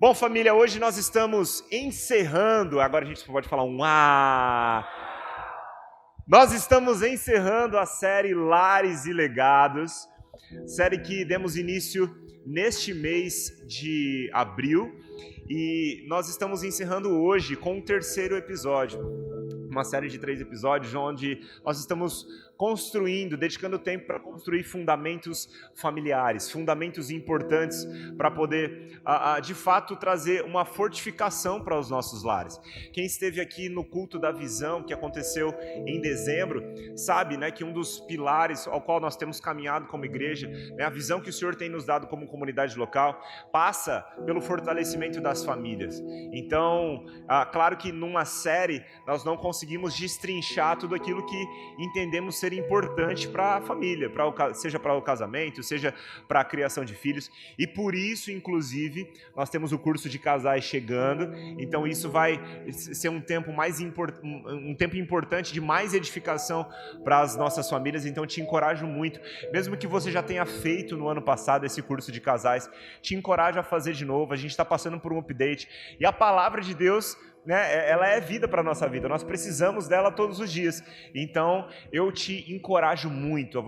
Bom, família, hoje nós estamos encerrando, agora a gente pode falar um ah. Nós estamos encerrando a série Lares e Legados, série que demos início neste mês de abril, e nós estamos encerrando hoje com o terceiro episódio. Uma série de 3 episódios onde nós estamos construindo, dedicando tempo para construir fundamentos familiares, fundamentos importantes para poder, de fato, trazer uma fortificação para os nossos lares. Quem esteve aqui no culto da visão que aconteceu em dezembro, sabe, né, que um dos pilares ao qual nós temos caminhado como igreja, né, a visão que o Senhor tem nos dado como comunidade local, passa pelo fortalecimento das famílias. Então, claro que numa série nós não conseguimos destrinchar tudo aquilo que entendemos ser importante para a família, seja para o casamento, seja para a criação de filhos, e por isso, inclusive, nós temos o curso de casais chegando. Então isso vai ser um tempo um tempo importante de mais edificação para as nossas famílias. Então te encorajo muito, mesmo que você já tenha feito no ano passado esse curso de casais, te encorajo a fazer de novo. A gente está passando por um update, e a palavra de Deus, né, ela é vida para a nossa vida, nós precisamos dela todos os dias. Então eu te encorajo muito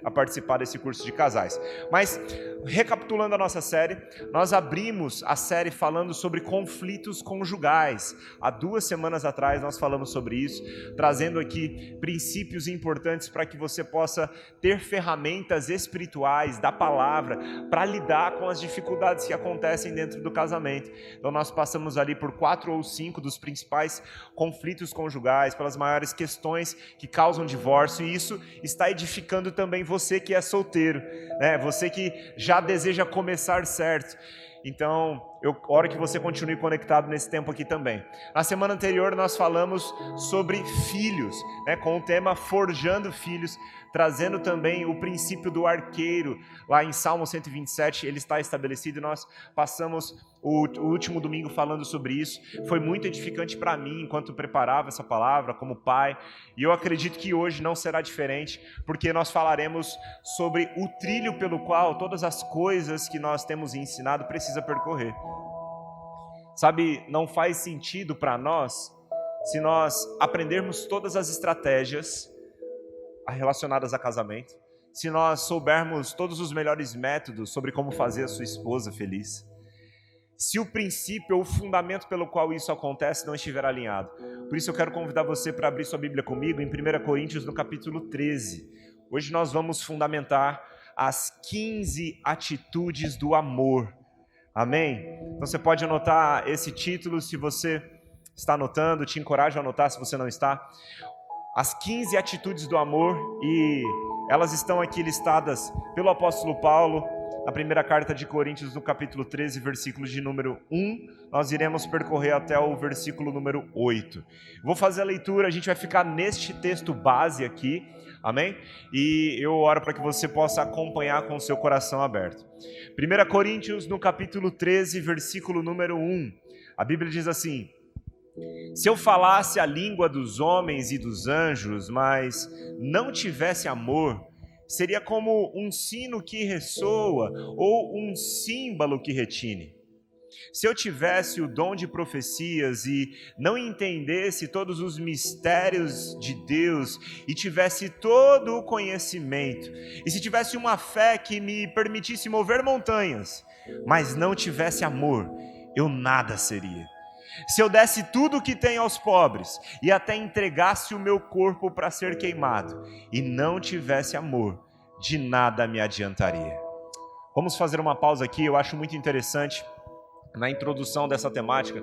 a participar desse curso de casais. Mas recapitulando a nossa série, nós abrimos a série falando sobre conflitos conjugais. Há 2 semanas atrás nós falamos sobre isso, trazendo aqui princípios importantes para que você possa ter ferramentas espirituais da palavra para lidar com as dificuldades que acontecem dentro do casamento. Então nós passamos ali por 4 ou 5 dos principais conflitos conjugais, pelas maiores questões que causam divórcio, e isso está edificando também você que é solteiro, né? Você que já deseja começar certo. Então, eu oro que você continue conectado nesse tempo aqui também. Na semana anterior nós falamos sobre filhos, né, com o tema Forjando Filhos, trazendo também o princípio do arqueiro. Lá em Salmo 127 ele está estabelecido, e nós passamos o último domingo falando sobre isso. Foi muito edificante para mim enquanto preparava essa palavra como pai, e eu acredito que hoje não será diferente, porque nós falaremos sobre o trilho pelo qual todas as coisas que nós temos ensinado precisa percorrer. Sabe, não faz sentido para nós se nós aprendermos todas as estratégias relacionadas a casamento, se nós soubermos todos os melhores métodos sobre como fazer a sua esposa feliz, se o princípio ou o fundamento pelo qual isso acontece não estiver alinhado. Por isso eu quero convidar você para abrir sua Bíblia comigo em 1 Coríntios, no capítulo 13. Hoje nós vamos fundamentar as 15 atitudes do amor. Amém? Então você pode anotar esse título se você está anotando, te encorajo a anotar se você não está. As 15 atitudes do amor, e elas estão aqui listadas pelo apóstolo Paulo na primeira carta de Coríntios, no capítulo 13, versículos de número 1, nós iremos percorrer até o versículo número 8. Vou fazer a leitura, a gente vai ficar neste texto base aqui, amém? E eu oro para que você possa acompanhar com o seu coração aberto. 1 Coríntios, no capítulo 13, versículo número 1, a Bíblia diz assim: se eu falasse a língua dos homens e dos anjos, mas não tivesse amor, seria como um sino que ressoa ou um símbolo que retine. Se eu tivesse o dom de profecias e não entendesse todos os mistérios de Deus e tivesse todo o conhecimento, e se tivesse uma fé que me permitisse mover montanhas, mas não tivesse amor, eu nada seria. Se eu desse tudo o que tenho aos pobres e até entregasse o meu corpo para ser queimado e não tivesse amor, de nada me adiantaria. Vamos fazer uma pausa aqui. Eu acho muito interessante na introdução dessa temática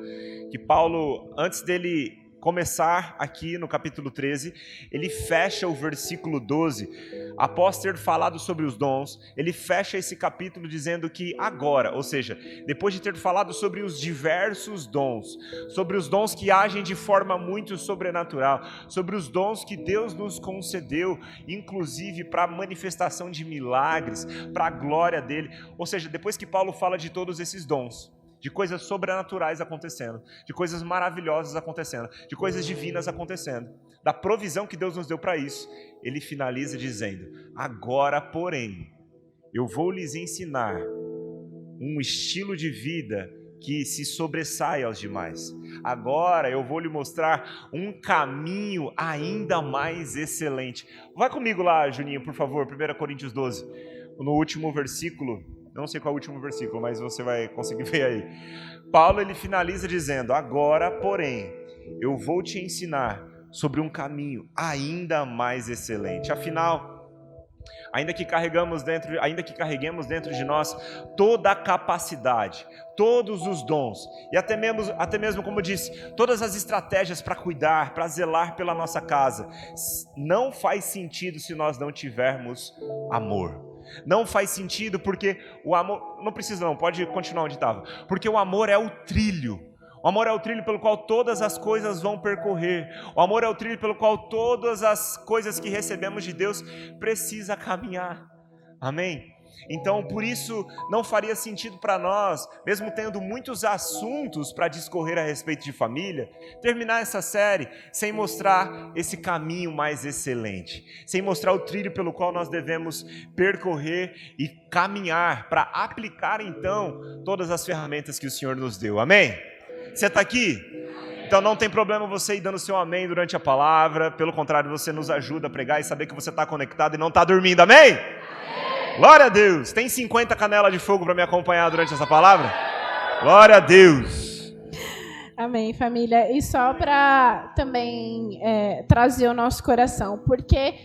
que Paulo, antes dele começar aqui no capítulo 13, ele fecha o versículo 12, após ter falado sobre os dons, ele fecha esse capítulo dizendo que agora, ou seja, depois de ter falado sobre os diversos dons, sobre os dons que agem de forma muito sobrenatural, sobre os dons que Deus nos concedeu, inclusive para a manifestação de milagres, para a glória dele, ou seja, depois que Paulo fala de todos esses dons, de coisas sobrenaturais acontecendo, de coisas maravilhosas acontecendo, de coisas divinas acontecendo, da provisão que Deus nos deu para isso, ele finaliza dizendo: agora, porém, eu vou lhes ensinar um estilo de vida que se sobressaia aos demais. Agora eu vou lhe mostrar um caminho ainda mais excelente. Vai comigo lá, Juninho, por favor, 1 Coríntios 12, no último versículo. Não sei qual é o último versículo, mas você vai conseguir ver aí. Paulo, ele finaliza dizendo: agora, porém, eu vou te ensinar sobre um caminho ainda mais excelente. Afinal, ainda que carreguemos dentro de nós toda a capacidade, todos os dons, e até mesmo, como disse, todas as estratégias para cuidar, para zelar pela nossa casa, não faz sentido se nós não tivermos amor. Não faz sentido porque o amor... Não precisa não, pode continuar onde estava. Porque o amor é o trilho. O amor é o trilho pelo qual todas as coisas vão percorrer. O amor é o trilho pelo qual todas as coisas que recebemos de Deus precisa caminhar. Amém? Então, por isso, não faria sentido para nós, mesmo tendo muitos assuntos para discorrer a respeito de família, terminar essa série sem mostrar esse caminho mais excelente, sem mostrar o trilho pelo qual nós devemos percorrer e caminhar para aplicar, então, todas as ferramentas que o Senhor nos deu. Amém? Você está aqui? Então não tem problema você ir dando seu amém durante a palavra. Pelo contrário, você nos ajuda a pregar e saber que você está conectado e não está dormindo. Amém? Glória a Deus. Tem 50 canelas de fogo para me acompanhar durante essa palavra? Glória a Deus. Amém, família. E só para também trazer o nosso coração, porque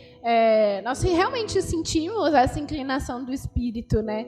nós realmente sentimos essa inclinação do Espírito, né?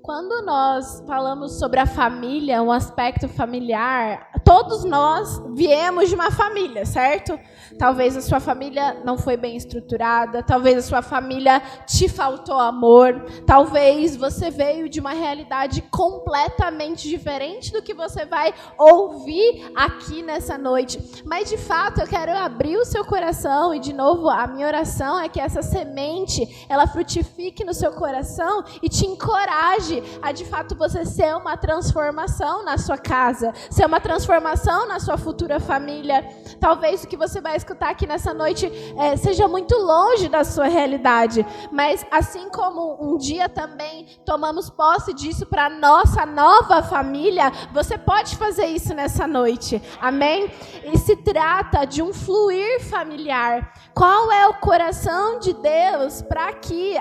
Quando nós falamos sobre a família, um aspecto familiar, todos nós viemos de uma família, certo? Talvez a sua família não foi bem estruturada, talvez a sua família te faltou amor, talvez você veio de uma realidade completamente diferente do que você vai ouvir aqui nessa noite. Mas, de fato, eu quero abrir o seu coração e, de novo, a minha oração é que essa semente, ela frutifique no seu coração e te encoraje a, de fato, você ser uma transformação na sua casa, ser uma transformação na sua futura família. Talvez o que você vai escutar aqui nessa noite seja muito longe da sua realidade, mas assim como um dia também tomamos posse disso para nossa nova família, você pode fazer isso nessa noite, amém? E se trata de um fluir familiar. Qual é o coração de Deus para que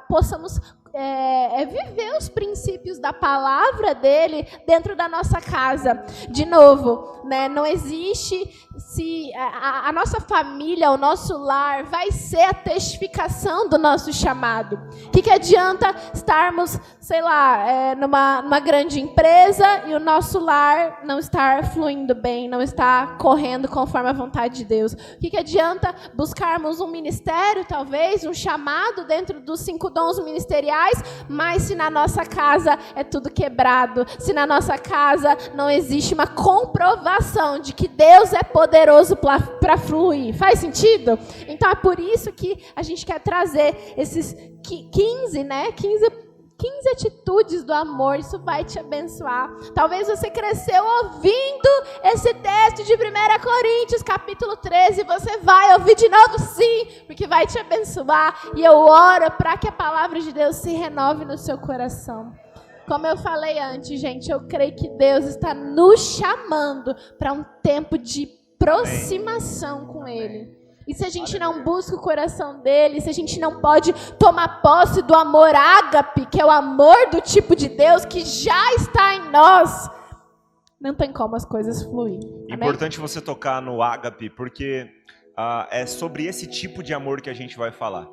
possamos viver os princípios da palavra dele dentro da nossa casa? De novo, né, não existe se a nossa família, o nosso lar vai ser a testificação do nosso chamado. O que adianta estarmos, sei lá, numa grande empresa e o nosso lar não estar fluindo bem, não estar correndo conforme a vontade de Deus? O que adianta buscarmos um ministério, talvez, um chamado dentro dos 5 dons ministeriais, mas se na nossa casa é tudo quebrado, se na nossa casa não existe uma comprovação de que Deus é poderoso para fluir? Faz sentido? Então é por isso que a gente quer trazer esses 15 atitudes do amor. Isso vai te abençoar. Talvez você cresceu ouvindo esse texto de 1 Coríntios, capítulo 13. Você vai ouvir de novo, sim, porque vai te abençoar. E eu oro para que a palavra de Deus se renove no seu coração. Como eu falei antes, gente, eu creio que Deus está nos chamando para um tempo de aproximação com Ele. E se a gente não busca o coração dele, se a gente não pode tomar posse do amor ágape, que é o amor do tipo de Deus que já está em nós, não tem como as coisas fluírem. Importante você tocar no ágape, porque é sobre esse tipo de amor que a gente vai falar.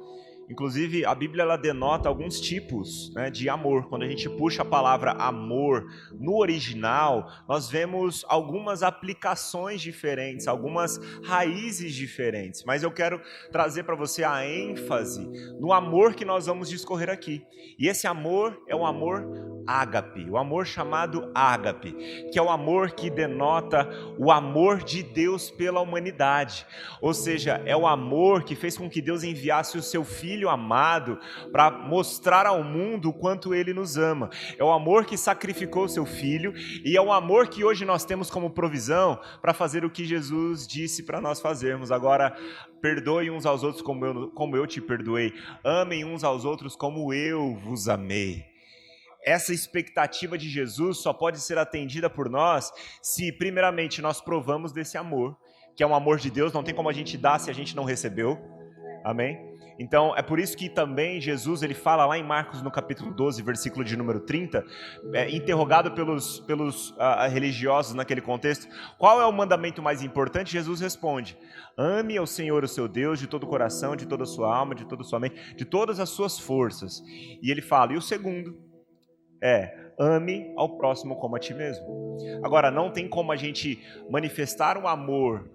Inclusive, a Bíblia ela denota alguns tipos, né, de amor. Quando a gente puxa a palavra amor, no original, nós vemos algumas aplicações diferentes, algumas raízes diferentes. Mas eu quero trazer para você a ênfase no amor que nós vamos discorrer aqui. E esse amor é o amor ágape, o amor chamado ágape, que é o amor que denota o amor de Deus pela humanidade. Ou seja, é o amor que fez com que Deus enviasse o seu Filho amado para mostrar ao mundo o quanto Ele nos ama. É o amor que sacrificou o seu Filho e é o amor que hoje nós temos como provisão para fazer o que Jesus disse para nós fazermos. Agora, perdoe uns aos outros como eu te perdoei. Amem uns aos outros como eu vos amei. essa expectativa de Jesus só pode ser atendida por nós se, primeiramente, nós provamos desse amor, que é um amor de Deus, não tem como a gente dar se a gente não recebeu. Amém? Então, é por isso que também Jesus, ele fala lá em Marcos, no capítulo 12, versículo de número 30, interrogado pelos religiosos naquele contexto, qual é o mandamento mais importante? Jesus responde: ame ao Senhor, o seu Deus, de todo o coração, de toda a sua alma, de toda a sua mente, de todas as suas forças. E ele fala, e o segundo ame ao próximo como a ti mesmo. Agora, não tem como a gente manifestar um amor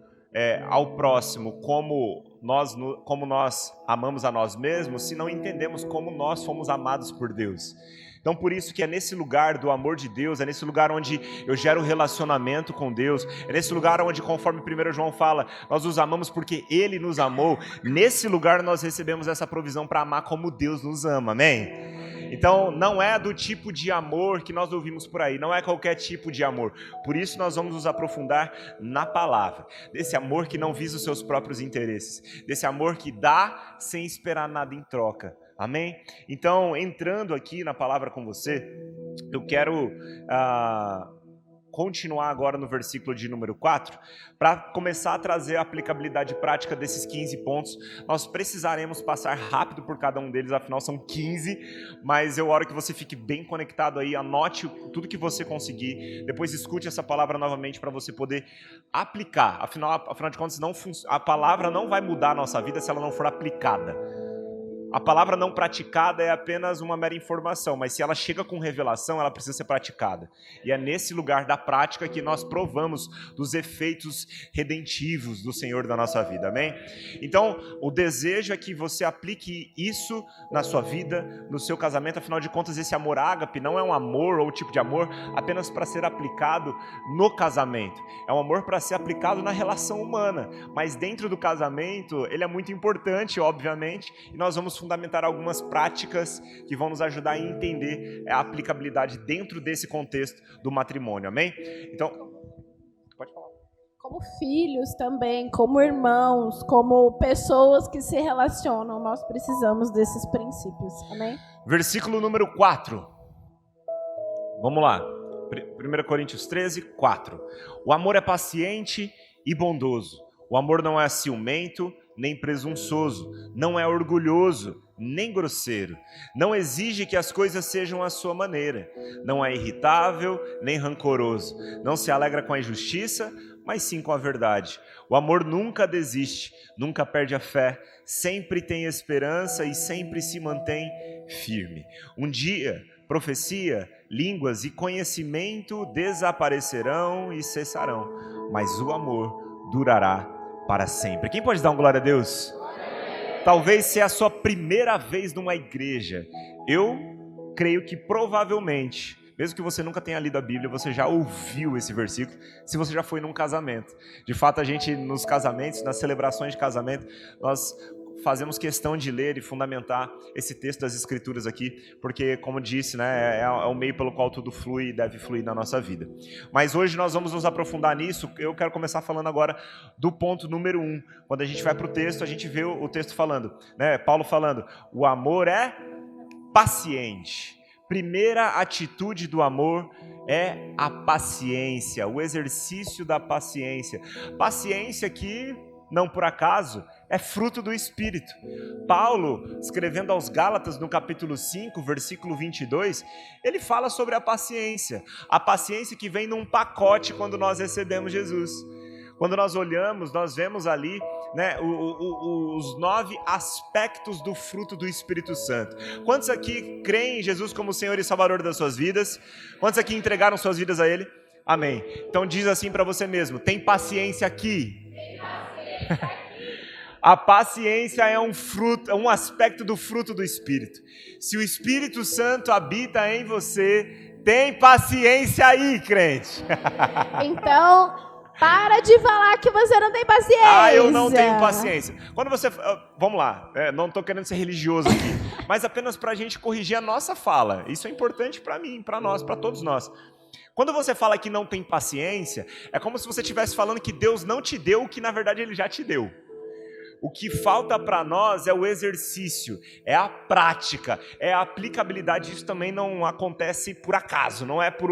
ao próximo como nós amamos a nós mesmos, se não entendemos como nós fomos amados por Deus. Então, por isso que é nesse lugar do amor de Deus, é nesse lugar onde eu gero relacionamento com Deus, é nesse lugar onde, conforme 1 João fala, nós os amamos porque Ele nos amou. Nesse lugar nós recebemos essa provisão para amar como Deus nos ama, amém? Então, não é do tipo de amor que nós ouvimos por aí, não é qualquer tipo de amor. Por isso nós vamos nos aprofundar na palavra, desse amor que não visa os seus próprios interesses, desse amor que dá sem esperar nada em troca. Amém? Então, entrando aqui na palavra com você, eu quero continuar agora no versículo de número 4, para começar a trazer a aplicabilidade prática desses 15 pontos. Nós precisaremos passar rápido por cada um deles, afinal são 15, mas eu oro que você fique bem conectado aí, anote tudo que você conseguir, depois escute essa palavra novamente para você poder aplicar. Afinal de contas, a palavra não vai mudar a nossa vida se ela não for aplicada. A palavra não praticada é apenas uma mera informação, mas se ela chega com revelação, ela precisa ser praticada. E é nesse lugar da prática que nós provamos dos efeitos redentivos do Senhor da nossa vida, amém? Então, o desejo é que você aplique isso na sua vida, no seu casamento. Afinal de contas, esse amor ágape não é um amor ou tipo de amor apenas para ser aplicado no casamento. É um amor para ser aplicado na relação humana, mas dentro do casamento, ele é muito importante, obviamente, e nós vamos fundamentar algumas práticas que vão nos ajudar a entender a aplicabilidade dentro desse contexto do matrimônio, amém? Então, pode falar. Como filhos também, como irmãos, como pessoas que se relacionam, nós precisamos desses princípios, amém? Versículo número 4. Vamos lá. 1 Coríntios 13, 4. O amor é paciente e bondoso. O amor não é ciumento, nem presunçoso, não é orgulhoso, nem grosseiro, não exige que as coisas sejam à sua maneira, não é irritável, nem rancoroso, não se alegra com a injustiça, mas sim com a verdade. O amor nunca desiste, nunca perde a fé, sempre tem esperança e sempre se mantém firme. Um dia, profecia, línguas e conhecimento desaparecerão e cessarão, mas o amor durará para sempre. Quem pode dar um glória a Deus? Talvez seja a sua primeira vez numa igreja. Eu creio que provavelmente, mesmo que você nunca tenha lido a Bíblia, você já ouviu esse versículo, se você já foi num casamento. De fato, a gente nos casamentos, nas celebrações de casamento, nós fazemos questão de ler e fundamentar esse texto das Escrituras aqui, porque, como disse, né, é o meio pelo qual tudo flui e deve fluir na nossa vida. Mas hoje nós vamos nos aprofundar nisso. Eu quero começar falando agora do ponto número 1. Quando a gente vai para o texto, a gente vê o texto falando, né, Paulo falando, o amor é paciente. Primeira atitude do amor é a paciência, o exercício da paciência. Paciência que, não por acaso, é fruto do Espírito. Paulo, escrevendo aos Gálatas, no capítulo 5, versículo 22, ele fala sobre a paciência que vem num pacote quando nós recebemos Jesus. Quando nós olhamos, nós vemos ali, né, os 9 aspectos do fruto do Espírito Santo. Quantos aqui creem em Jesus como Senhor e Salvador das suas vidas? Quantos aqui entregaram suas vidas a Ele? Amém. Então diz assim para você mesmo, tem paciência aqui. Tem paciência aqui. A paciência é um aspecto do fruto do Espírito. Se o Espírito Santo habita em você, tem paciência aí, crente. Então, para de falar que você não tem paciência. Eu não tenho paciência. Quando você... Vamos lá, não estou querendo ser religioso aqui, mas apenas para a gente corrigir a nossa fala. Isso é importante para mim, para nós, para todos nós. Quando você fala que não tem paciência, é como se você estivesse falando que Deus não te deu o que na verdade Ele já te deu. O que falta para nós é o exercício, é a prática, é a aplicabilidade. Isso também não acontece por acaso, não é por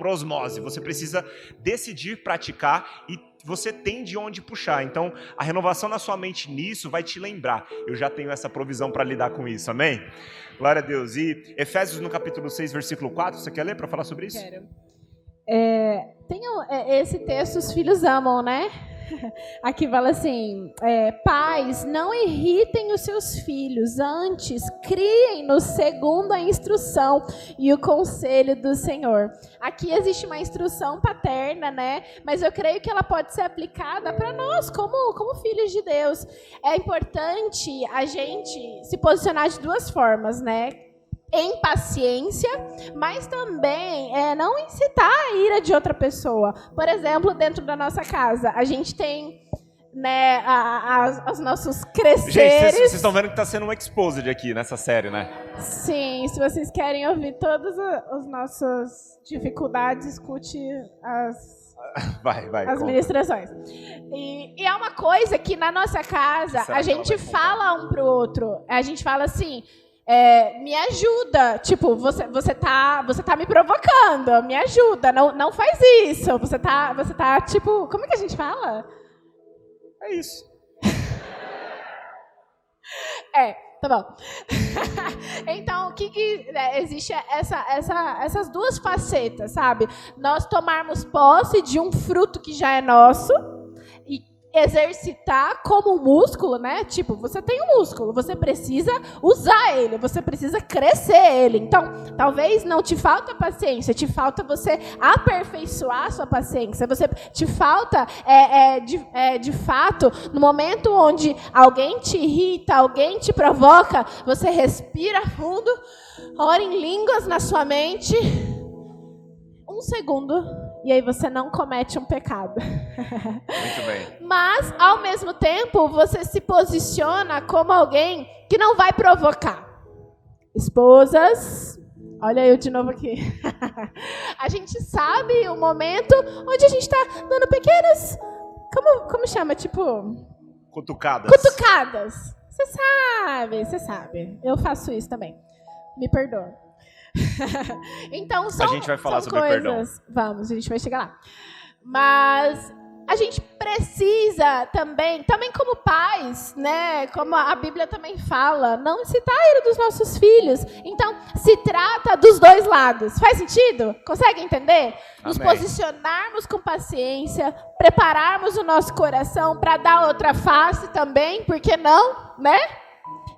osmose. Você precisa decidir praticar e você tem de onde puxar. Então, a renovação na sua mente nisso vai te lembrar. Eu já tenho essa provisão para lidar com isso, amém? Glória a Deus. E Efésios no capítulo 6, versículo 4, você quer ler para falar sobre isso? Quero. Tem esse texto, os filhos amam, né? Aqui fala assim, pais, não irritem os seus filhos, antes criem-nos segundo a instrução e o conselho do Senhor. Aqui existe uma instrução paterna, né? Mas eu creio que ela pode ser aplicada para nós, como filhos de Deus. É importante a gente se posicionar de duas formas, né? Em paciência, mas também não incitar a ira de outra pessoa. Por exemplo, dentro da nossa casa, a gente tem, né, os nossos cresceres. Gente, vocês estão vendo que está sendo um exposed aqui nessa série, né? Sim, se vocês querem ouvir todas as nossas dificuldades, escute as ministrações. E é uma coisa que na nossa casa a gente fala um pro outro. A gente fala assim... me ajuda, tipo, você tá me provocando, me ajuda, não faz isso, você tá, tipo, como é que a gente fala? É isso. Tá bom. Então, existe essas duas facetas, sabe? Nós tomarmos posse de um fruto que já é nosso e exercitar como músculo, né? Tipo, você tem um músculo, você precisa usar ele, você precisa crescer ele. Então, talvez não te falta paciência, te falta você aperfeiçoar a sua paciência. Te falta, de fato, no momento onde alguém te irrita, alguém te provoca, você respira fundo, ora em línguas na sua mente, 1 segundo. E aí você não comete um pecado. Muito bem. Mas, ao mesmo tempo, você se posiciona como alguém que não vai provocar. Esposas, olha eu de novo aqui. A gente sabe o momento onde a gente está dando pequenas... Como chama? Tipo... Cutucadas. Você sabe. Eu faço isso também. Me perdoa. Então, a gente vai falar sobre coisas... perdão. Vamos, a gente vai chegar lá. Mas a gente precisa também como pais, né? Como a Bíblia também fala, não incitar a ira dos nossos filhos. Então, se trata dos dois lados. Faz sentido? Consegue entender? Amém. Nos posicionarmos com paciência, prepararmos o nosso coração para dar outra face também, por que não, né?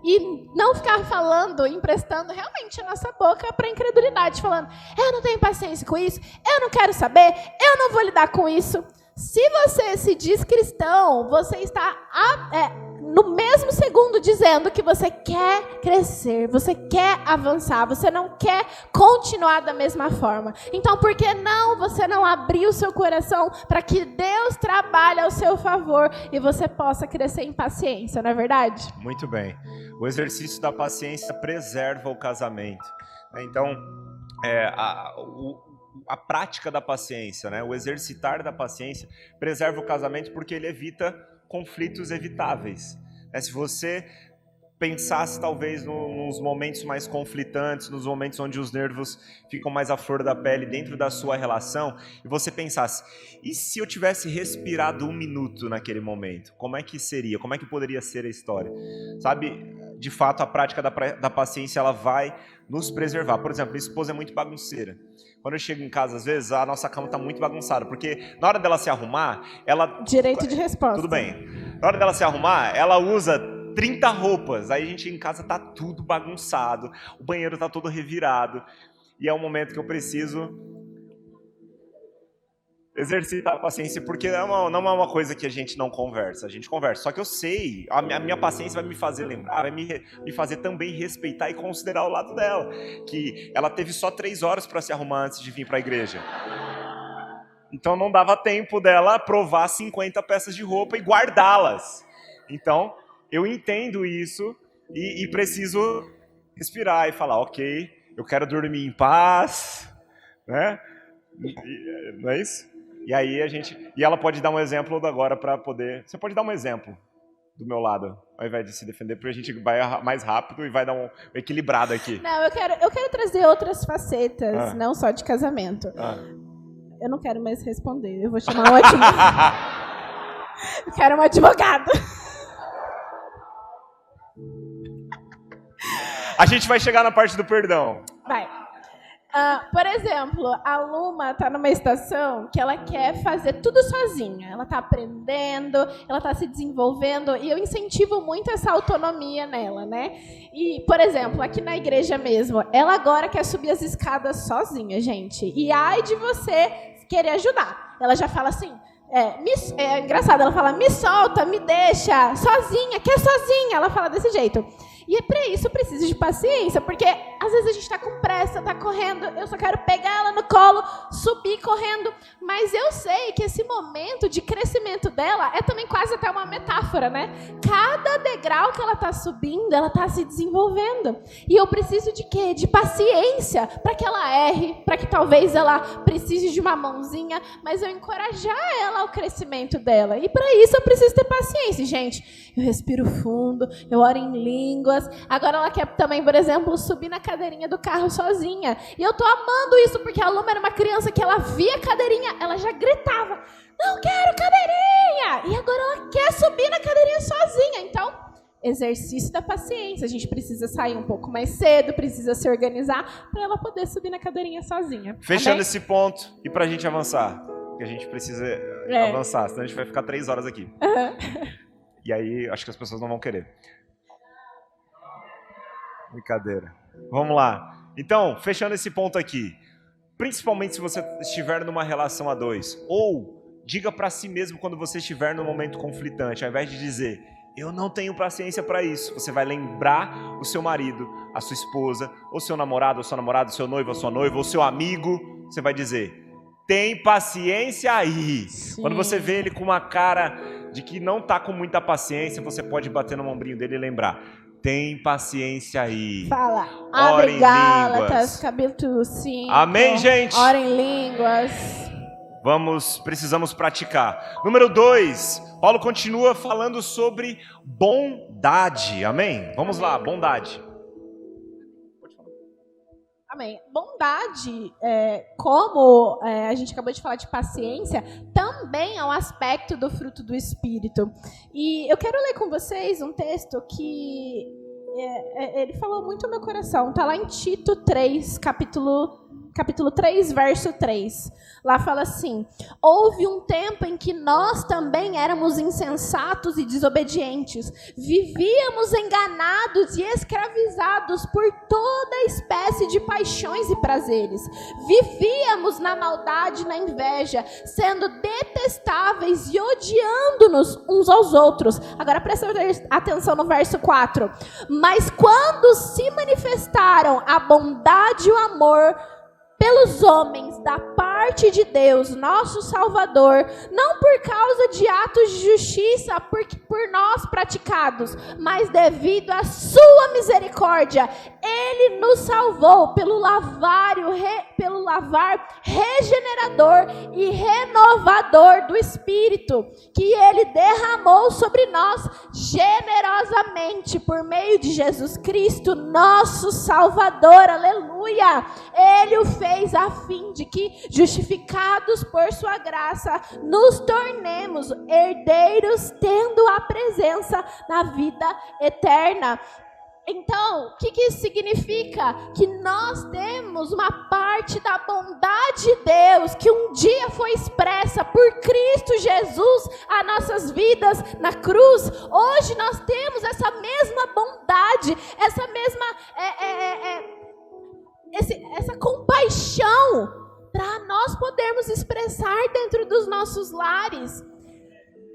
E não ficar falando, emprestando realmente a nossa boca para a incredulidade, falando, eu não tenho paciência com isso, eu não quero saber, eu não vou lidar com isso. Se você se diz cristão, você está no mesmo segundo dizendo que você quer crescer, você quer avançar, você não quer continuar da mesma forma. Então, por que não você não abrir o seu coração para que Deus trabalhe ao seu favor e você possa crescer em paciência, não é verdade? Muito bem. O exercício da paciência preserva o casamento. Então, a prática da paciência, né? O exercitar da paciência preserva o casamento porque ele evita conflitos evitáveis. Se você pensasse talvez nos momentos mais conflitantes, nos momentos onde os nervos ficam mais à flor da pele dentro da sua relação, e você pensasse, e se eu tivesse respirado 1 minuto naquele momento? Como é que seria? Como é que poderia ser a história? Sabe, de fato, a prática da paciência, ela vai nos preservar. Por exemplo, minha esposa é muito bagunceira. Quando eu chego em casa, às vezes, a nossa cama está muito bagunçada, porque na hora dela se arrumar, ela... Direito de resposta. Tudo bem. Na hora dela se arrumar, ela usa 30 roupas. Aí a gente em casa tá tudo bagunçado, o banheiro tá todo revirado. E é um momento que eu preciso exercitar a paciência, porque não é uma coisa que a gente não conversa, a gente conversa. Só que eu sei, a minha paciência vai me fazer lembrar, vai me fazer também respeitar e considerar o lado dela, que ela teve só 3 horas para se arrumar antes de vir para a igreja. Então não dava tempo dela provar 50 peças de roupa e guardá-las. Então eu entendo isso e preciso respirar e falar, ok, eu quero dormir em paz, né? Não é isso? E aí e ela pode dar um exemplo agora para poder... Você pode dar um exemplo do meu lado, ao invés de se defender, porque a gente vai mais rápido e vai dar um equilibrado aqui. Não, eu quero trazer outras facetas, não só de casamento. Eu não quero mais responder, eu vou chamar um advogado. Eu quero um advogado. A gente vai chegar na parte do perdão. Vai. Por exemplo, a Luma está numa estação que ela quer fazer tudo sozinha. Ela está aprendendo, ela está se desenvolvendo, e eu incentivo muito essa autonomia nela, né? E, por exemplo, aqui na igreja mesmo, ela agora quer subir as escadas sozinha, gente. E ai de você querer ajudar. Ela já fala assim... É engraçado, ela fala, me solta, me deixa, sozinha, quer sozinha. Ela fala desse jeito. E para isso eu preciso de paciência, porque às vezes a gente está com pressa, está correndo, eu só quero pegar ela no colo, subir correndo, mas eu sei que esse momento de crescimento dela é também quase até uma metáfora, né? Cada degrau que ela está subindo, ela está se desenvolvendo. E eu preciso de quê? De paciência, para que ela erre, para que talvez ela precise de uma mãozinha, mas eu encorajar ela ao crescimento dela. E para isso eu preciso ter paciência, gente. Eu respiro fundo, eu oro em línguas. Agora ela quer também, por exemplo, subir na cadeirinha do carro sozinha. E eu tô amando isso, porque a Luma era uma criança que ela via a cadeirinha, ela já gritava, não quero cadeirinha! E agora ela quer subir na cadeirinha sozinha. Então, exercício da paciência. A gente precisa sair um pouco mais cedo, precisa se organizar para ela poder subir na cadeirinha sozinha. Fechando esse ponto, e pra gente avançar, porque a gente precisa avançar, senão a gente vai ficar 3 horas aqui. E aí, acho que as pessoas não vão querer. Brincadeira. Vamos lá. Então, fechando esse ponto aqui. Principalmente se você estiver numa relação a 2. Ou, diga para si mesmo quando você estiver num momento conflitante. Ao invés de dizer, eu não tenho paciência para isso. Você vai lembrar o seu marido, a sua esposa, ou seu namorado, ou sua namorada, seu noivo, ou sua noiva, ou seu amigo. Você vai dizer, tem paciência aí. Sim. Quando você vê ele com uma cara de que não está com muita paciência, você pode bater no ombrinho dele e lembrar, tem paciência aí. Fala, abre Gálatas, capítulo 5. Amém, gente? Ora em línguas. Precisamos praticar. Número 2, Paulo continua falando sobre bondade. Amém? Vamos lá, bondade. Amém. Bondade, como a gente acabou de falar de paciência, também é um aspecto do fruto do Espírito. E eu quero ler com vocês um texto que ele falou muito no meu coração. Está lá em Tito 3, capítulo 3, verso 3. Lá fala assim, houve um tempo em que nós também éramos insensatos e desobedientes, vivíamos enganados e escravizados por toda espécie de paixões e prazeres, vivíamos na maldade e na inveja, sendo detestáveis e odiando-nos uns aos outros. Agora presta atenção no verso 4. Mas quando se manifestaram a bondade e o amor pelos homens da parte de Deus, nosso Salvador, não por causa de atos de justiça por nós praticados, mas devido à sua misericórdia, Ele nos salvou pelo lavar regenerador e renovador do Espírito, que Ele derramou sobre nós generosamente por meio de Jesus Cristo, nosso Salvador. Aleluia! Ele o fez a fim de que, justificados por sua graça, nos tornemos herdeiros, tendo a presença na vida eterna. Então, o que isso significa? Que nós temos uma parte da bondade de Deus que um dia foi expressa por Cristo Jesus a nossas vidas na cruz. Hoje nós temos essa mesma bondade, essa mesma essa compaixão para nós podermos expressar dentro dos nossos lares.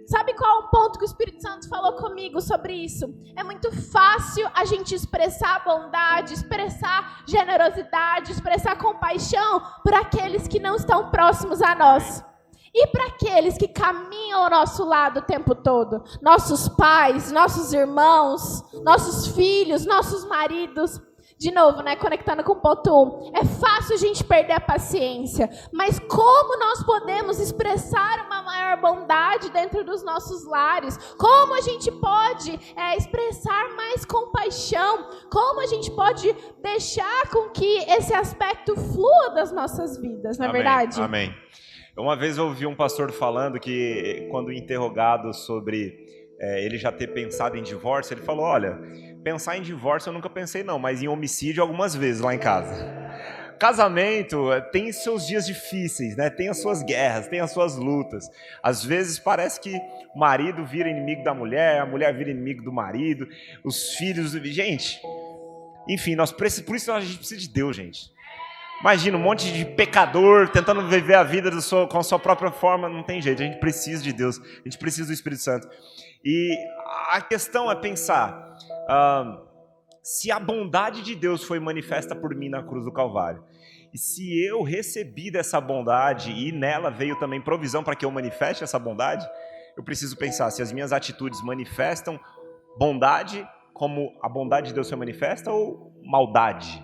Sabe qual é o ponto que o Espírito Santo falou comigo sobre isso? É muito fácil a gente expressar bondade, expressar generosidade, expressar compaixão por aqueles que não estão próximos a nós. E para aqueles que caminham ao nosso lado o tempo todo? Nossos pais, nossos irmãos, nossos filhos, nossos maridos. De novo, conectando com o ponto 1, é fácil a gente perder a paciência, mas como nós podemos expressar uma maior expressar bondade dentro dos nossos lares? Como a gente pode expressar mais compaixão? Como a gente pode deixar com que esse aspecto flua das nossas vidas, não é verdade? Amém. Uma vez eu ouvi um pastor falando que, quando interrogado sobre ele já ter pensado em divórcio, ele falou, olha, pensar em divórcio eu nunca pensei não, mas em homicídio algumas vezes lá em casa. Casamento tem seus dias difíceis, né? Tem as suas guerras, tem as suas lutas. Às vezes parece que o marido vira inimigo da mulher, a mulher vira inimigo do marido, os filhos... Gente, enfim, por isso a gente precisa de Deus, gente. Imagina um monte de pecador tentando viver a vida com a sua própria forma, não tem jeito, a gente precisa de Deus, a gente precisa do Espírito Santo. E a questão é pensar, se a bondade de Deus foi manifesta por mim na cruz do Calvário, e se eu recebi dessa bondade e nela veio também provisão para que eu manifeste essa bondade, eu preciso pensar se as minhas atitudes manifestam bondade como a bondade de Deus foi manifesta ou maldade.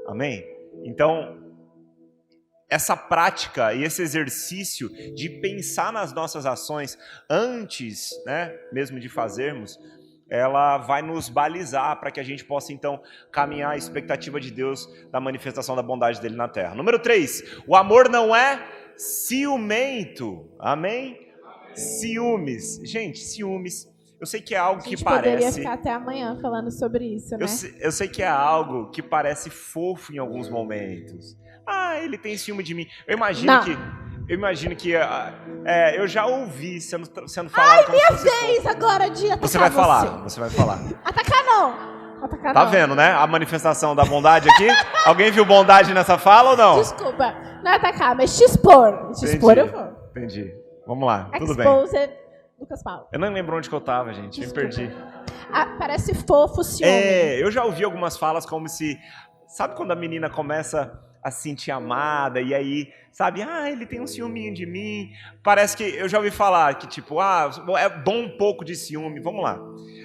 Amém? Então, essa prática e esse exercício de pensar nas nossas ações antes, né, mesmo de fazermos, ela vai nos balizar para que a gente possa, então, caminhar a expectativa de Deus da manifestação da bondade dele na terra. Número 3, o amor não é ciumento. Amém? Ciúmes. Gente, ciúmes. Eu sei que é algo que parece... A gente poderia ficar até amanhã falando sobre isso, né? Eu sei que é algo que parece fofo em alguns momentos. Ah, ele tem ciúme de mim. Eu imagino que eu já ouvi sendo falado. Ai, minha vez agora de atacar você vai falar. Atacar não. Tá vendo, né? A manifestação da bondade aqui. Alguém viu bondade nessa fala ou não? Desculpa, não atacar, mas te expor. Te expor eu vou. Entendi. Vamos lá, tudo bem. Lucas Paulo. Eu não lembro onde que eu tava, gente. Desculpa. Me perdi. Parece fofo, ciúme. Eu já ouvi algumas falas como se... Sabe quando a menina começa a se sentir amada e aí, sabe, ele tem um ciúminho de mim. Parece que eu já ouvi falar que tipo, é bom um pouco de ciúme. Vamos lá.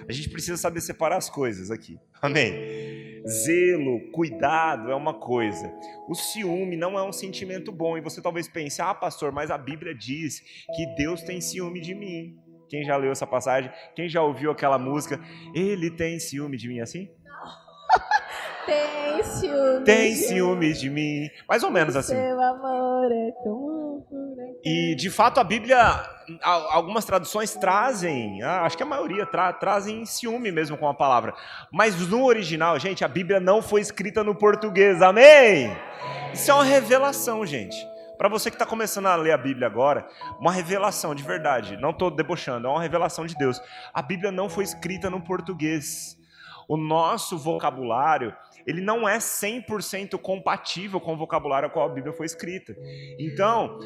A gente precisa saber separar as coisas aqui. Amém? Zelo, cuidado é uma coisa. O ciúme não é um sentimento bom. E você talvez pense, pastor, mas a Bíblia diz que Deus tem ciúme de mim. Quem já leu essa passagem? Quem já ouviu aquela música? Ele tem ciúme de mim, assim? Tem ciúmes de mim. Mais ou menos assim. Seu amor é tão puro. E, de fato, a Bíblia, algumas traduções trazem, acho que a maioria trazem ciúme mesmo com a palavra. Mas no original, gente, a Bíblia não foi escrita no português. Amém? Isso é uma revelação, gente. Para você que está começando a ler a Bíblia agora, uma revelação de verdade. Não estou debochando, é uma revelação de Deus. A Bíblia não foi escrita no português. O nosso vocabulário, ele não é 100% compatível com o vocabulário ao qual a Bíblia foi escrita. Então,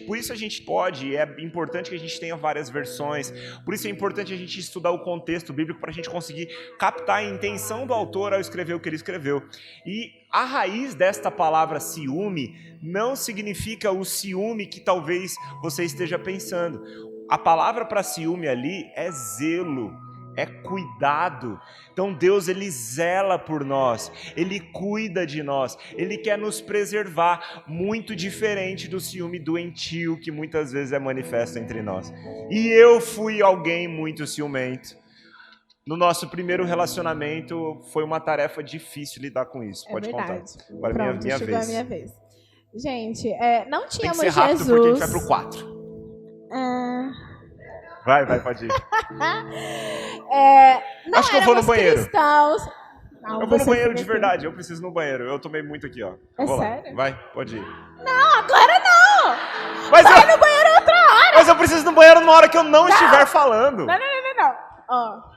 por isso a gente pode, é importante que a gente tenha várias versões, por isso é importante a gente estudar o contexto bíblico para a gente conseguir captar a intenção do autor ao escrever o que ele escreveu. E a raiz desta palavra ciúme não significa o ciúme que talvez você esteja pensando. A palavra para ciúme ali é zelo. É cuidado. Então Deus, ele zela por nós, ele cuida de nós, ele quer nos preservar, muito diferente do ciúme doentio que muitas vezes é manifesto entre nós. E eu fui alguém muito ciumento. No nosso primeiro relacionamento foi uma tarefa difícil lidar com isso. Pode verdade. Contar. Agora pronto, minha chegou vez. A minha vez. Gente, não tínhamos Tem que ser rápido Jesus. porque a gente vai pro 4. Vai, pode ir. Acho que eu vou no banheiro. Cristãos. Não, eu vou no banheiro de verdade, eu preciso ir no banheiro. Eu tomei muito aqui, ó. Sério? Vai, pode ir. Não, agora não! Vai no banheiro outra hora! Mas eu preciso ir no banheiro na hora que eu não estiver falando. Não. Ó,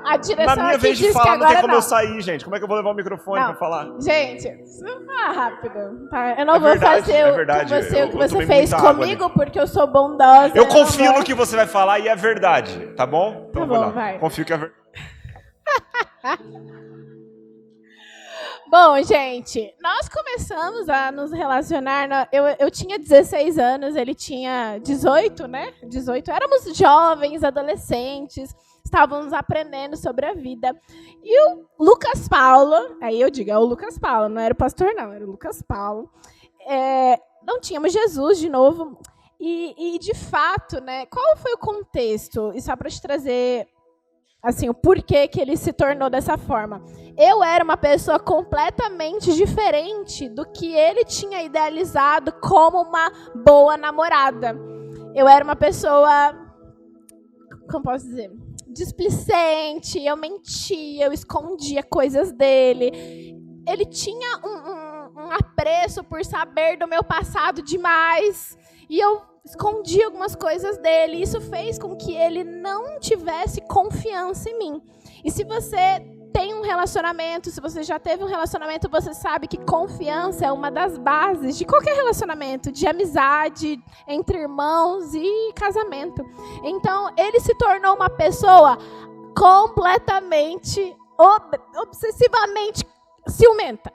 a direção na minha aqui vez de diz falar, que não tem agora como eu sair, gente. Como é que eu vou levar o microfone pra falar? Gente, isso vai rápido. Tá? Eu não vou fazer com você o que você fez comigo, porque eu sou bondosa. Eu confio no que você vai falar e é verdade, tá bom? Então tá bom, vai. Confio que é verdade. Bom, gente, nós começamos a nos relacionar. Eu tinha 16 anos, ele tinha 18, né? 18. Éramos jovens, adolescentes, estávamos aprendendo sobre a vida. E o Lucas Paulo, aí eu digo, é o Lucas Paulo, não era o pastor, não, era o Lucas Paulo. Não tínhamos Jesus de novo. E de fato, né, qual foi o contexto? E só para te trazer assim, o porquê que ele se tornou dessa forma. Eu era uma pessoa completamente diferente do que ele tinha idealizado como uma boa namorada. Eu era uma pessoa, como posso dizer, displicente, eu mentia, eu escondia coisas dele. Ele tinha um apreço por saber do meu passado demais, e eu escondi algumas coisas dele. Isso fez com que ele não tivesse confiança em mim. E se você tem um relacionamento, se você já teve um relacionamento, você sabe que confiança é uma das bases de qualquer relacionamento, de amizade, entre irmãos e casamento. Então, ele se tornou uma pessoa completamente, obsessivamente ciumenta.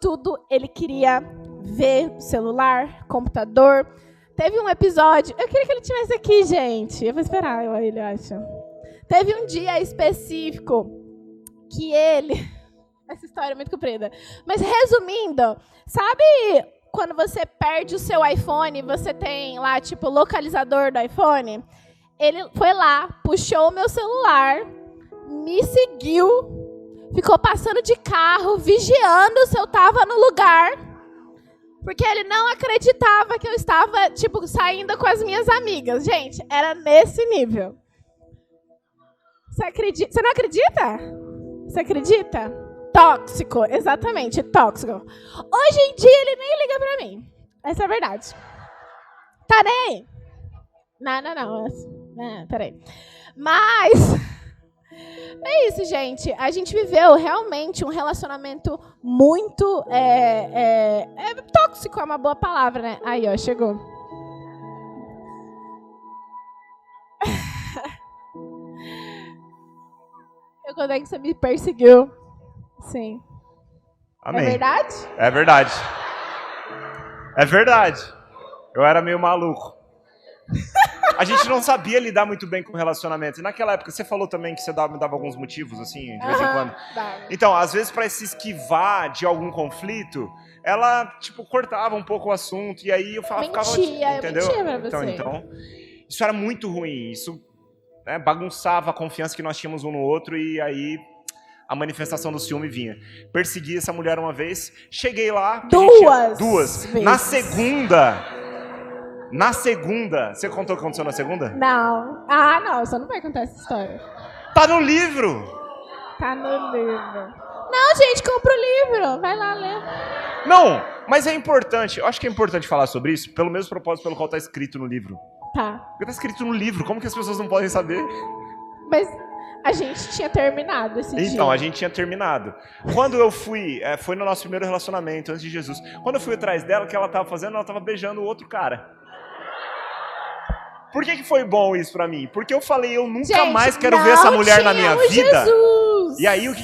Tudo ele queria ver, celular, computador. Teve um episódio, eu queria que ele estivesse aqui, gente. Eu vou esperar, ele acha. Teve um dia específico que ele... Essa história é muito comprida. Mas resumindo, sabe quando você perde o seu iPhone, você tem lá, tipo, o localizador do iPhone? Ele foi lá, puxou o meu celular, me seguiu, ficou passando de carro, vigiando se eu estava no lugar, porque ele não acreditava que eu estava, tipo, saindo com as minhas amigas. Gente, era nesse nível. Você acredita? Você não acredita? Você acredita? Tóxico, exatamente, tóxico. Hoje em dia ele nem liga pra mim. Essa é a verdade. Tá nem? Não. Peraí. Mas é isso, gente. A gente viveu realmente um relacionamento muito tóxico, é uma boa palavra, né? Aí, ó, chegou. Eu contei que você me perseguiu. Sim. Amém. É verdade? É verdade. É verdade. Eu era meio maluco. A gente não sabia lidar muito bem com relacionamento. E naquela época, você falou também que você me dava alguns motivos, assim, de vez em quando. Então, às vezes, para se esquivar de algum conflito, ela, tipo, cortava um pouco o assunto. E aí eu ficava... Entendeu? Eu mentia pra você. Então, isso era muito ruim. Isso, né, bagunçava a confiança que nós tínhamos um no outro. E aí a manifestação do ciúme vinha. Persegui essa mulher uma vez. Cheguei lá... Duas. Vezes. Na segunda, você contou o que aconteceu na segunda? Não. Ah, não, você não vai contar essa história. Tá no livro. Não, gente, compra o livro. Vai lá ler. Não, mas é importante. Eu acho que é importante falar sobre isso, pelo mesmo propósito pelo qual tá escrito no livro. Tá. Porque tá escrito no livro, como que as pessoas não podem saber? Mas a gente tinha terminado esse dia. Então, a gente tinha terminado. Quando eu fui, foi no nosso primeiro relacionamento, antes de Jesus. Quando eu fui atrás dela, o que ela tava fazendo? Ela tava beijando o outro cara. Por que foi bom isso pra mim? Porque eu falei, eu nunca mais quero ver essa mulher na minha vida. Jesus. E aí, o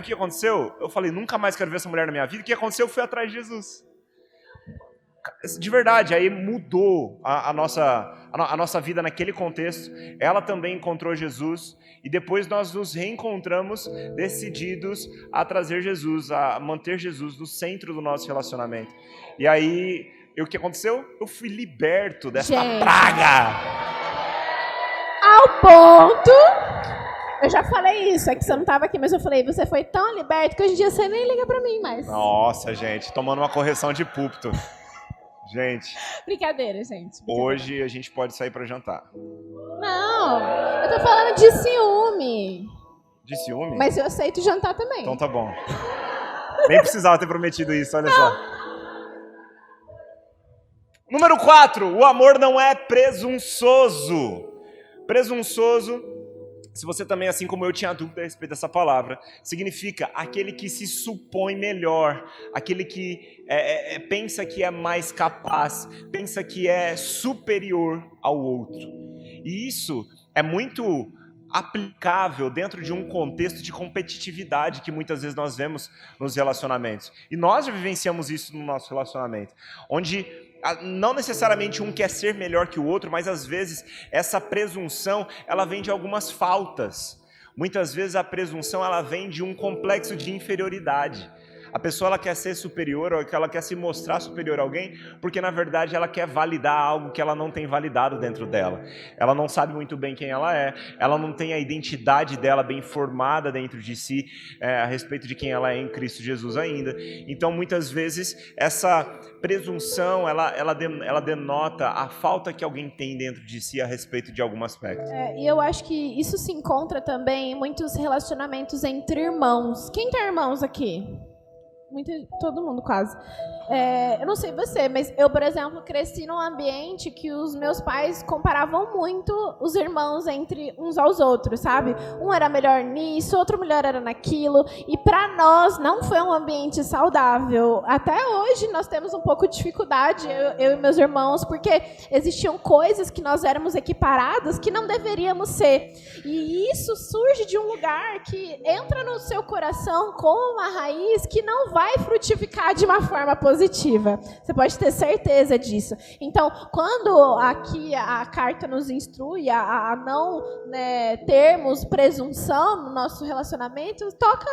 que aconteceu? Eu falei, nunca mais quero ver essa mulher na minha vida. O que aconteceu? Eu fui atrás de Jesus. De verdade, aí mudou a nossa vida naquele contexto. Ela também encontrou Jesus. E depois nós nos reencontramos decididos a trazer Jesus, a manter Jesus no centro do nosso relacionamento. E aí... E o que aconteceu? Eu fui liberto dessa praga. Ao ponto... Eu já falei isso, é que você não estava aqui, mas eu falei, você foi tão liberto que hoje em dia você nem liga pra mim mais. Nossa, gente, tomando uma correção de púlpito. Gente. Brincadeira, gente. Hoje a gente pode sair pra jantar. Não, eu tô falando de ciúme. De ciúme? Mas eu aceito jantar também. Então tá bom. Nem precisava ter prometido isso, olha só. Número 4, o amor não é presunçoso. Presunçoso, se você também, assim como eu, tinha dúvida a respeito dessa palavra, significa aquele que se supõe melhor, aquele que pensa que é mais capaz, pensa que é superior ao outro. E isso é muito aplicável dentro de um contexto de competitividade que muitas vezes nós vemos nos relacionamentos. E nós já vivenciamos isso no nosso relacionamento, onde não necessariamente um quer ser melhor que o outro, mas às vezes essa presunção, ela vem de algumas faltas. Muitas vezes a presunção, ela vem de um complexo de inferioridade. A pessoa ela quer ser superior, ou ela quer se mostrar superior a alguém, porque na verdade ela quer validar algo que ela não tem validado dentro dela. Ela não sabe muito bem quem ela não tem a identidade dela bem formada dentro de si, a respeito de quem ela é em Cristo Jesus ainda. Então muitas vezes essa presunção, ela denota a falta que alguém tem dentro de si a respeito de algum aspecto. E eu acho que isso se encontra também em muitos relacionamentos entre irmãos. Quem tem irmãos aqui? Todo mundo quase. Eu não sei você, mas eu, por exemplo, cresci num ambiente que os meus pais comparavam muito os irmãos entre uns aos outros, sabe? Um era melhor nisso, outro melhor era naquilo. E para nós não foi um ambiente saudável. Até hoje nós temos um pouco de dificuldade, eu e meus irmãos, porque existiam coisas que nós éramos equiparados que não deveríamos ser. E isso surge de um lugar que entra no seu coração como uma raiz que não vai frutificar de uma forma positiva. Você pode ter certeza disso. Então, quando aqui a carta nos instrui a não termos presunção no nosso relacionamento, toca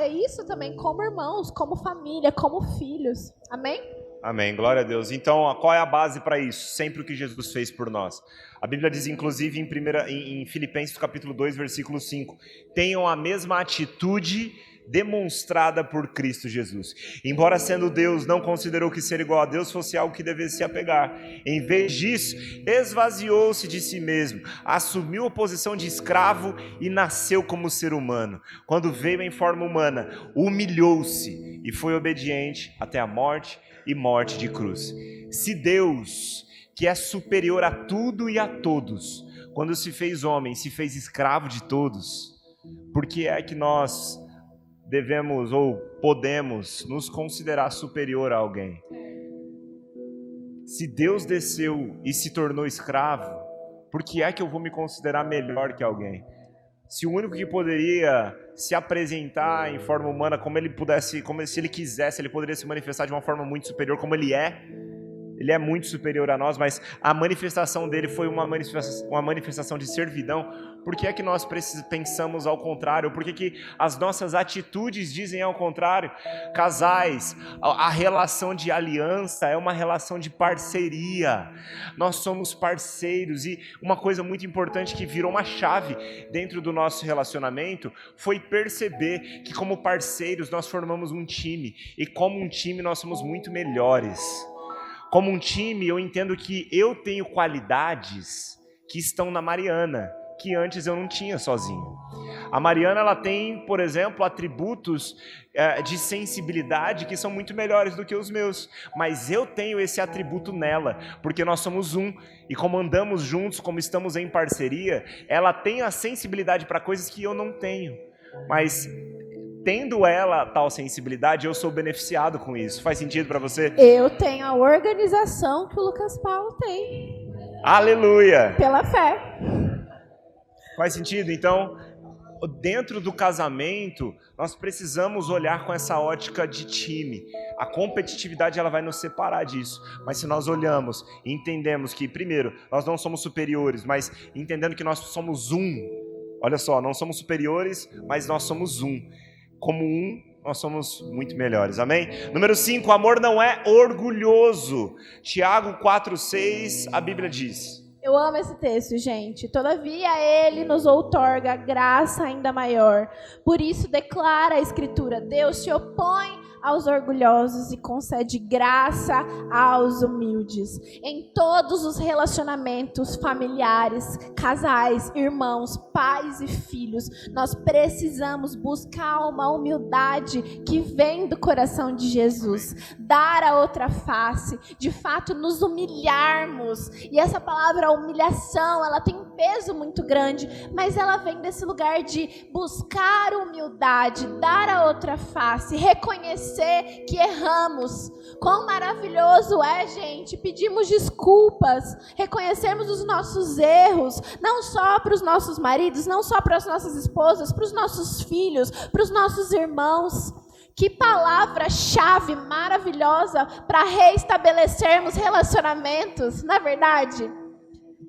isso também como irmãos, como família, como filhos. Amém? Amém, glória a Deus. Então, qual é a base para isso? Sempre o que Jesus fez por nós. A Bíblia diz, inclusive, em Filipenses capítulo 2, versículo 5, tenham a mesma atitude demonstrada por Cristo Jesus. Embora sendo Deus, não considerou que ser igual a Deus fosse algo que devesse se apegar. Em vez disso, esvaziou-se de si mesmo, assumiu a posição de escravo e nasceu como ser humano. Quando veio em forma humana, humilhou-se e foi obediente até a morte e morte de cruz. Se Deus, que é superior a tudo e a todos, quando se fez homem, se fez escravo de todos, por que é que nós devemos ou podemos nos considerar superior a alguém? Se Deus desceu e se tornou escravo, por que é que eu vou me considerar melhor que alguém? Se o único que poderia se apresentar em forma humana como ele pudesse, como se ele quisesse, ele poderia se manifestar de uma forma muito superior como ele é muito superior a nós, mas a manifestação dele foi uma manifestação de servidão. Por que é que nós pensamos ao contrário? Por que que as nossas atitudes dizem ao contrário? Casais, a relação de aliança é uma relação de parceria. Nós somos parceiros, e uma coisa muito importante que virou uma chave dentro do nosso relacionamento foi perceber que como parceiros nós formamos um time, e como um time nós somos muito melhores. Como um time, eu entendo que eu tenho qualidades que estão na Mariana, que antes eu não tinha sozinho. A Mariana, ela tem, por exemplo, atributos de sensibilidade que são muito melhores do que os meus, mas eu tenho esse atributo nela, porque nós somos um, e como andamos juntos, como estamos em parceria, ela tem a sensibilidade para coisas que eu não tenho, mas tendo ela tal sensibilidade, eu sou beneficiado com isso. Faz sentido para você? Eu tenho a organização que o Lucas Paulo tem. Aleluia! Pela fé. Faz sentido? Então, dentro do casamento, nós precisamos olhar com essa ótica de time. A competitividade ela vai nos separar disso. Mas se nós olhamos e entendemos que, primeiro, nós não somos superiores, mas entendendo que nós somos um. Olha só, não somos superiores, mas nós somos um. Como um, nós somos muito melhores, amém? Número 5, amor não é orgulhoso. Tiago 4,6, a Bíblia diz. Eu amo esse texto, gente. Todavia ele nos outorga graça ainda maior. Por isso declara a Escritura, Deus se opõe aos orgulhosos e concede graça aos humildes. Em todos os relacionamentos familiares, casais, irmãos, pais e filhos, nós precisamos buscar uma humildade que vem do coração de Jesus, dar a outra face, de fato nos humilharmos. E essa palavra humilhação, ela tem um peso muito grande, mas ela vem desse lugar de buscar humildade, dar a outra face, reconhecer que erramos. Quão maravilhoso é, gente, pedimos desculpas, reconhecermos os nossos erros, não só para os nossos maridos, não só para as nossas esposas, para os nossos filhos, para os nossos irmãos. Que palavra-chave maravilhosa para reestabelecermos relacionamentos, não é verdade?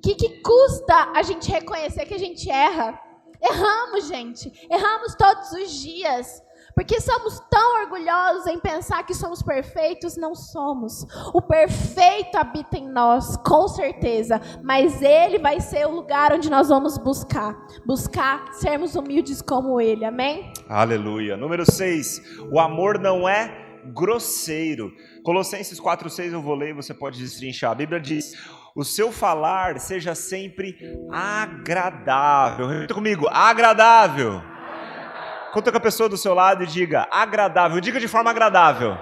Que custa a gente reconhecer que a gente erra? Erramos, gente. Erramos todos os dias. Porque somos tão orgulhosos em pensar que somos perfeitos, não somos. O perfeito habita em nós, com certeza, mas ele vai ser o lugar onde nós vamos buscar sermos humildes como ele, amém? Aleluia. Número 6, o amor não é grosseiro. Colossenses 4:6 eu vou ler e você pode destrinchar. A Bíblia diz: o seu falar seja sempre agradável. Repita comigo, agradável. Conta com a pessoa do seu lado e diga agradável. Diga de forma agradável.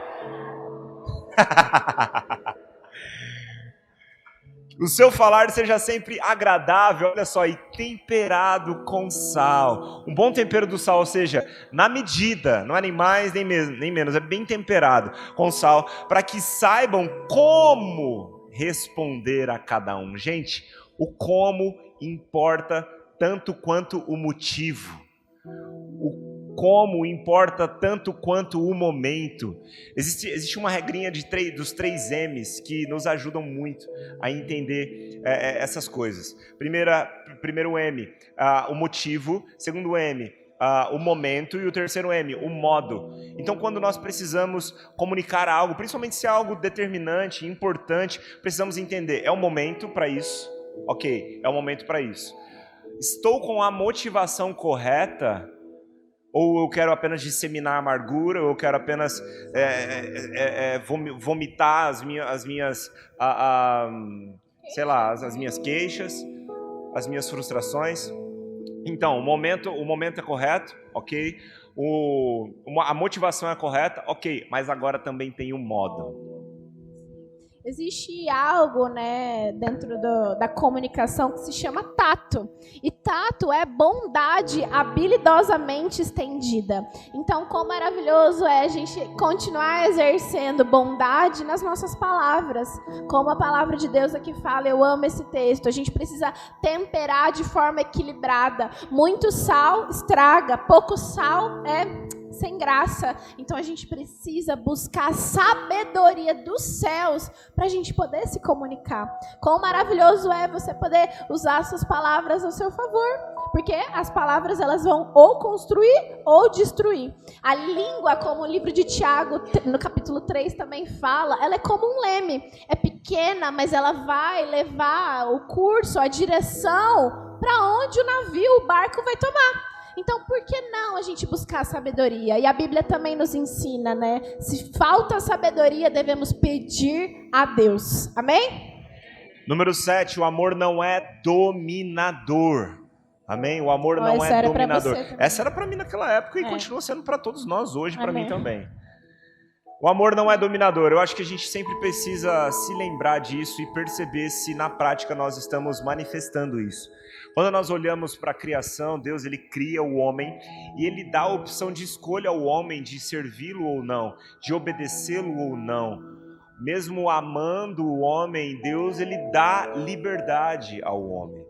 O seu falar seja sempre agradável, olha só, e temperado com sal. Um bom tempero do sal, ou seja, na medida, não é nem mais nem menos, é bem temperado com sal, para que saibam como responder a cada um. Gente, o como importa tanto quanto o motivo. O como importa tanto quanto o momento. Existe uma regrinha dos 3 M's que nos ajudam muito a entender essas coisas. Primeiro M, o motivo. Segundo M, o momento. E o terceiro M, o modo. Então, quando nós precisamos comunicar algo, principalmente se é algo determinante, importante, precisamos entender, é o momento para isso? Ok, é o momento para isso. Estou com a motivação correta? Ou eu quero apenas disseminar amargura, ou eu quero apenas vomitar as minhas sei lá, as minhas queixas, as minhas frustrações. Então, o momento é correto, ok? A motivação é correta, ok, mas agora também tem um modo. Existe algo, né, dentro da comunicação que se chama tato. E tato é bondade habilidosamente estendida. Então, quão maravilhoso é a gente continuar exercendo bondade nas nossas palavras. Como a palavra de Deus aqui fala, eu amo esse texto. A gente precisa temperar de forma equilibrada. Muito sal estraga, pouco sal é sem graça. Então a gente precisa buscar a sabedoria dos céus para a gente poder se comunicar. Quão maravilhoso é você poder usar suas palavras ao seu favor, porque as palavras elas vão ou construir ou destruir. A língua, como o livro de Tiago, no capítulo 3 também fala, ela é como um leme, é pequena, mas ela vai levar o curso, a direção para onde o navio, o barco vai tomar. Então, por que não a gente buscar sabedoria? E a Bíblia também nos ensina, né? Se falta sabedoria, devemos pedir a Deus. Amém? Número 7, o amor não é dominador. Amém? O amor não é dominador. Essa era para mim naquela época e continua sendo para todos nós hoje, para mim também. O amor não é dominador. Eu acho que a gente sempre precisa se lembrar disso e perceber se na prática nós estamos manifestando isso. Quando nós olhamos para a criação, Deus ele cria o homem e ele dá a opção de escolha ao homem de servi-lo ou não, de obedecê-lo ou não. Mesmo amando o homem, Deus ele dá liberdade ao homem.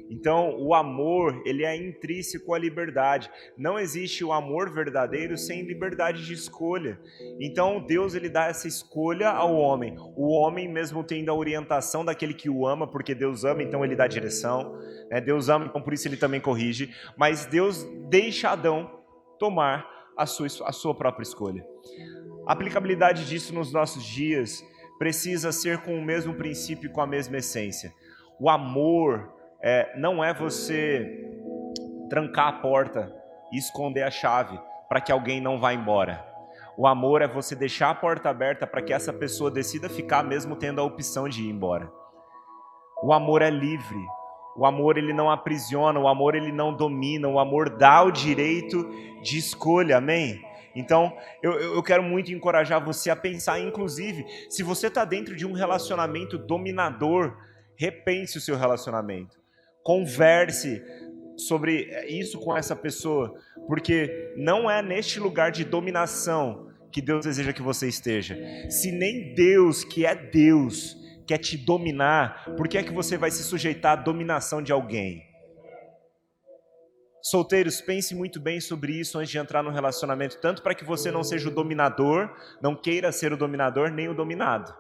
Então, o amor, ele é intrínseco à liberdade. Não existe o amor verdadeiro sem liberdade de escolha. Então, Deus, ele dá essa escolha ao homem. O homem, mesmo tendo a orientação daquele que o ama, porque Deus ama, então ele dá direção. Deus ama, então por isso ele também corrige. Mas Deus deixa Adão tomar a sua própria escolha. A aplicabilidade disso nos nossos dias precisa ser com o mesmo princípio e com a mesma essência. O amor não é você trancar a porta e esconder a chave para que alguém não vá embora. O amor é você deixar a porta aberta para que essa pessoa decida ficar mesmo tendo a opção de ir embora. O amor é livre. O amor ele não aprisiona, o amor ele não domina, o amor dá o direito de escolha, amém? Então, eu quero muito encorajar você a pensar, inclusive, se você está dentro de um relacionamento dominador, repense o seu relacionamento. Converse sobre isso com essa pessoa, porque não é neste lugar de dominação que Deus deseja que você esteja. Se nem Deus, que é Deus, quer te dominar, por que é que você vai se sujeitar à dominação de alguém? Solteiros, pense muito bem sobre isso antes de entrar no relacionamento, tanto para que você não seja o dominador, não queira ser o dominador, nem o dominado.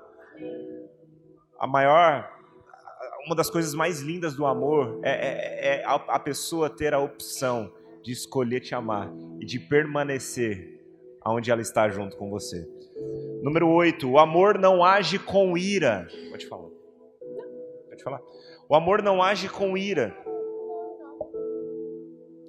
Uma das coisas mais lindas do amor é a pessoa ter a opção de escolher te amar e de permanecer aonde ela está junto com você. Número 8, o amor não age com ira. Pode falar. Pode falar. O amor não age com ira.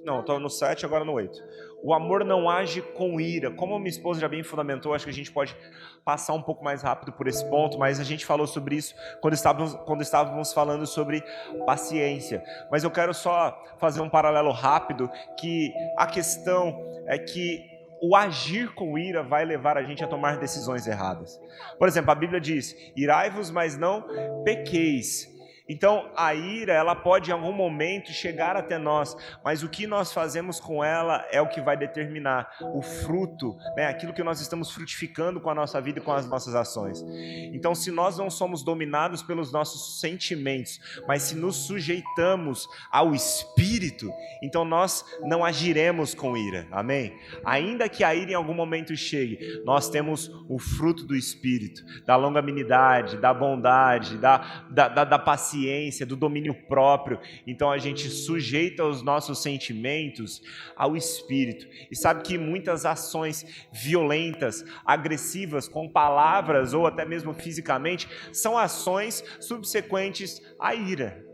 Não, estou no 7, agora no 8. O amor não age com ira. Como a minha esposa já bem fundamentou, acho que a gente pode passar um pouco mais rápido por esse ponto, mas a gente falou sobre isso quando estávamos falando sobre paciência. Mas eu quero só fazer um paralelo rápido, que a questão é que o agir com ira vai levar a gente a tomar decisões erradas. Por exemplo, a Bíblia diz: irai-vos, mas não pequeis. Então, a ira, ela pode em algum momento chegar até nós, mas o que nós fazemos com ela é o que vai determinar o fruto, né? Aquilo que nós estamos frutificando com a nossa vida e com as nossas ações. Então, se nós não somos dominados pelos nossos sentimentos, mas se nos sujeitamos ao Espírito, então nós não agiremos com ira, amém? Ainda que a ira em algum momento chegue, nós temos o fruto do Espírito, da longanimidade, da bondade, da paciência, do domínio próprio. Então a gente sujeita os nossos sentimentos ao Espírito. E sabe que muitas ações violentas, agressivas, com palavras ou até mesmo fisicamente, são ações subsequentes à ira.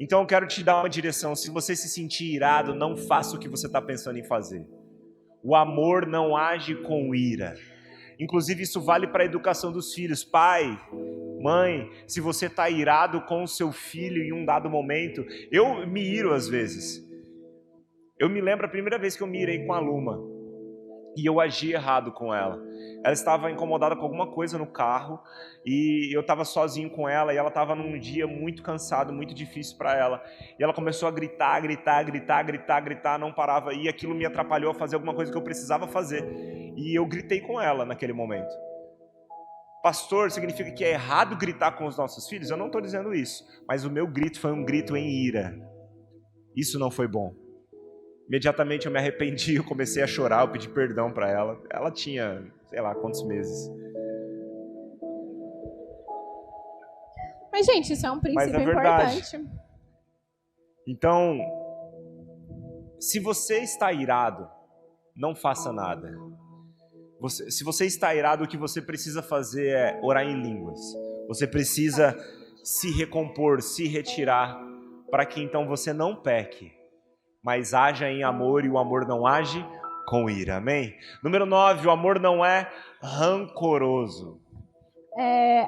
Então eu quero te dar uma direção: se você se sentir irado, não faça o que você está pensando em fazer. O amor não age com ira. Inclusive isso vale para a educação dos filhos. Pai, mãe, se você está irado com o seu filho em um dado momento, eu me iro às vezes. Eu me lembro a primeira vez que eu me irei com a Luma e eu agi errado com ela. Ela estava incomodada com alguma coisa no carro e eu estava sozinho com ela e ela estava num dia muito cansado, muito difícil para ela. E ela começou a gritar, não parava, e aquilo me atrapalhou a fazer alguma coisa que eu precisava fazer. E eu gritei com ela naquele momento. Pastor, significa que é errado gritar com os nossos filhos? Eu não estou dizendo isso, mas o meu grito foi um grito em ira. Isso não foi bom. Imediatamente eu me arrependi, eu comecei a chorar, eu pedi perdão para ela. Ela tinha, sei lá, quantos meses. Mas, gente, isso é um princípio importante. Então, se você está irado, não faça nada. Se você está irado, o que você precisa fazer é orar em línguas. Você precisa se recompor, se retirar, para que então você não peque, mas haja em amor, e o amor não age com ira, amém? Número 9, o amor não é rancoroso.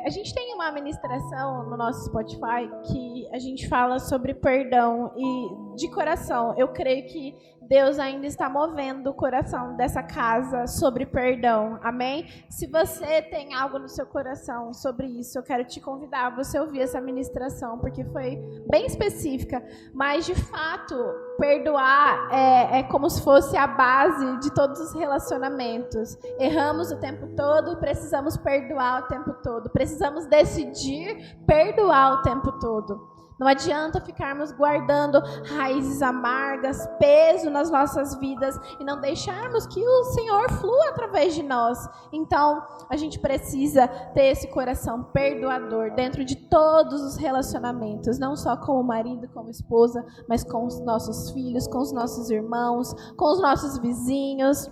A gente tem uma ministração no nosso Spotify que a gente fala sobre perdão, e de coração, eu creio que Deus ainda está movendo o coração dessa casa sobre perdão, amém? Se você tem algo no seu coração sobre isso, eu quero te convidar a você ouvir essa ministração, porque foi bem específica, mas de fato, perdoar é como se fosse a base de todos os relacionamentos. Erramos o tempo todo e precisamos perdoar o tempo todo, precisamos decidir perdoar o tempo todo. Não adianta ficarmos guardando raízes amargas, peso nas nossas vidas e não deixarmos que o Senhor flua através de nós. Então, a gente precisa ter esse coração perdoador dentro de todos os relacionamentos, não só com o marido, com a esposa, mas com os nossos filhos, com os nossos irmãos, com os nossos vizinhos.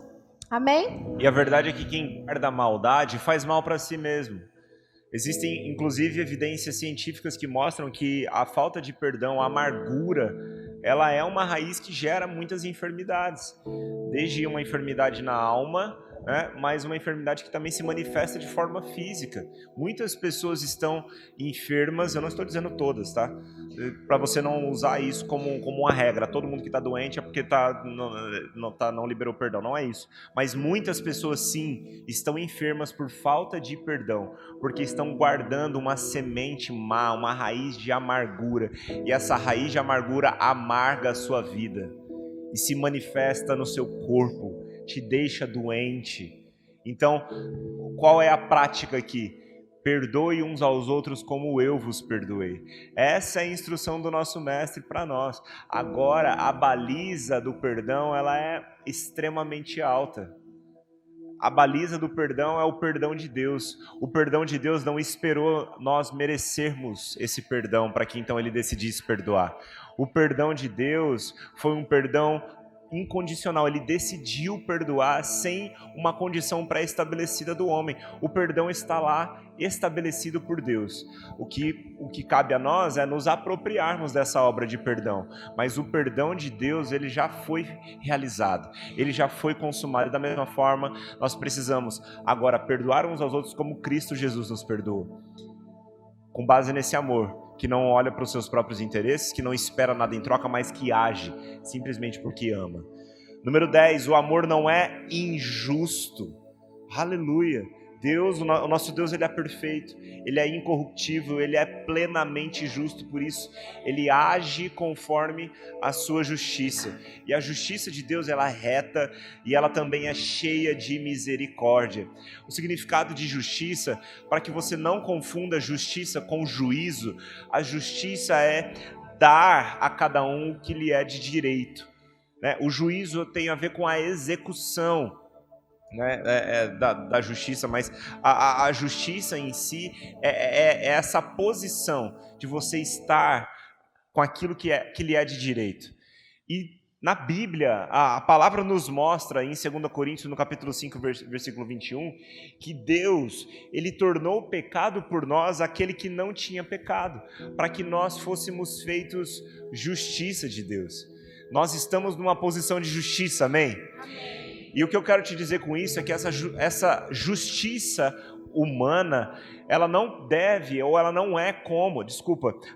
Amém? E a verdade é que quem guarda a maldade faz mal para si mesmo. Existem, inclusive, evidências científicas que mostram que a falta de perdão, a amargura, ela é uma raiz que gera muitas enfermidades. Desde uma enfermidade na alma, né, mas uma enfermidade que também se manifesta de forma física. Muitas pessoas estão enfermas, eu não estou dizendo todas, tá? Para você não usar isso como uma regra. Todo mundo que está doente é porque não liberou perdão, não é isso. Mas muitas pessoas, sim, estão enfermas por falta de perdão, porque estão guardando uma semente má, uma raiz de amargura. E essa raiz de amargura amarga a sua vida e se manifesta no seu corpo, te deixa doente. Então, qual é a prática aqui? Perdoe uns aos outros como eu vos perdoei. Essa é a instrução do nosso mestre para nós. Agora, a baliza do perdão, ela é extremamente alta. A baliza do perdão é o perdão de Deus. O perdão de Deus não esperou nós merecermos esse perdão para que então ele decidisse perdoar. O perdão de Deus foi um perdão incondicional, ele decidiu perdoar sem uma condição pré-estabelecida do homem. O perdão está lá, estabelecido por Deus. O que cabe a nós é nos apropriarmos dessa obra de perdão, mas o perdão de Deus, ele já foi realizado, ele já foi consumado. Da mesma forma, nós precisamos agora perdoar uns aos outros como Cristo Jesus nos perdoou, com base nesse amor, que não olha para os seus próprios interesses, que não espera nada em troca, mas que age simplesmente porque ama. Número 10, o amor não é injusto. Aleluia! Deus, o nosso Deus, ele é perfeito, ele é incorruptível, ele é plenamente justo, por isso ele age conforme a sua justiça. E a justiça de Deus, ela é reta e ela também é cheia de misericórdia. O significado de justiça, para que você não confunda justiça com juízo, a justiça é dar a cada um o que lhe é de direito, né? O juízo tem a ver com a execução, né, da justiça, mas a justiça em si é essa posição de você estar com aquilo que lhe é de direito. E na Bíblia, a palavra nos mostra, em 2 Coríntios, no capítulo 5, versículo 21, que Deus, ele tornou pecado por nós aquele que não tinha pecado, para que nós fôssemos feitos justiça de Deus. Nós estamos numa posição de justiça, amém? E o que eu quero te dizer com isso é que essa justiça humana, ela não deve, ou ela não é como,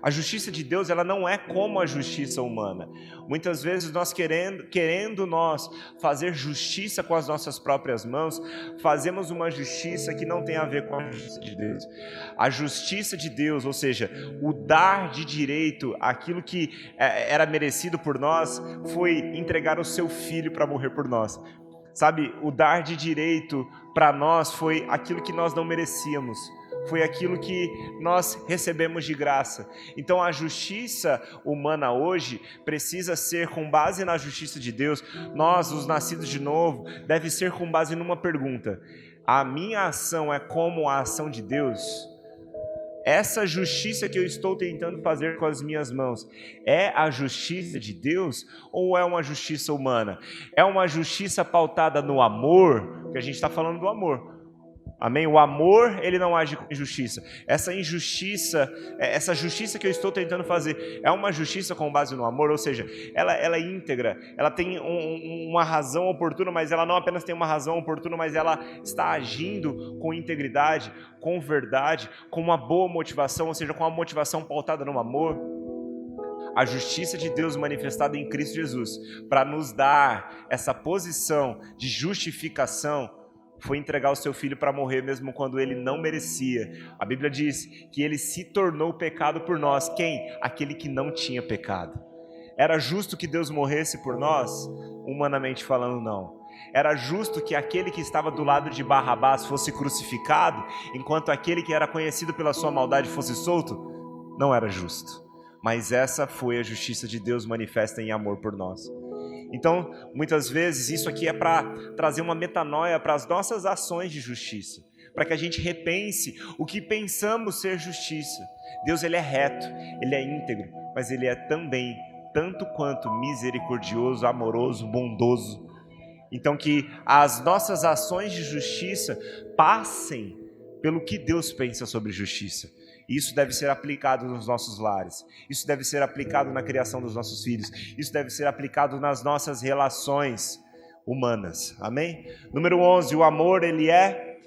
a justiça de Deus, ela não é como a justiça humana. Muitas vezes nós querendo nós fazer justiça com as nossas próprias mãos, fazemos uma justiça que não tem a ver com a justiça de Deus. A justiça de Deus, ou seja, o dar de direito aquilo que era merecido por nós, foi entregar o seu filho para morrer por nós. Sabe, o dar de direito para nós foi aquilo que nós não merecíamos, foi aquilo que nós recebemos de graça. Então a justiça humana hoje precisa ser com base na justiça de Deus. Nós, os nascidos de novo, deve ser com base numa pergunta: a minha ação é como a ação de Deus? Essa justiça que eu estou tentando fazer com as minhas mãos é a justiça de Deus ou é uma justiça humana? É uma justiça pautada no amor, porque a gente está falando do amor. Amém? O amor, ele não age com injustiça. Essa injustiça, essa justiça que eu estou tentando fazer, é uma justiça com base no amor, ou seja, ela é íntegra, ela tem uma razão oportuna, mas ela não apenas tem uma razão oportuna, mas ela está agindo com integridade, com verdade, com uma boa motivação, ou seja, com uma motivação pautada no amor. A justiça de Deus manifestada em Cristo Jesus, para nos dar essa posição de justificação, foi entregar o seu filho para morrer mesmo quando ele não merecia. A Bíblia diz que ele se tornou pecado por nós. Quem? Aquele que não tinha pecado. Era justo que Deus morresse por nós? Humanamente falando, não. Era justo que aquele que estava do lado de Barrabás fosse crucificado, enquanto aquele que era conhecido pela sua maldade fosse solto? Não era justo. Mas essa foi a justiça de Deus manifesta em amor por nós. Então, muitas vezes, isso aqui é para trazer uma metanoia para as nossas ações de justiça, para que a gente repense o que pensamos ser justiça. Deus, ele é reto, ele é íntegro, mas ele é também, tanto quanto misericordioso, amoroso, bondoso. Então, que as nossas ações de justiça passem pelo que Deus pensa sobre justiça. Isso deve ser aplicado nos nossos lares, isso deve ser aplicado na criação dos nossos filhos, isso deve ser aplicado nas nossas relações humanas, amém? Número 11, o amor, ele é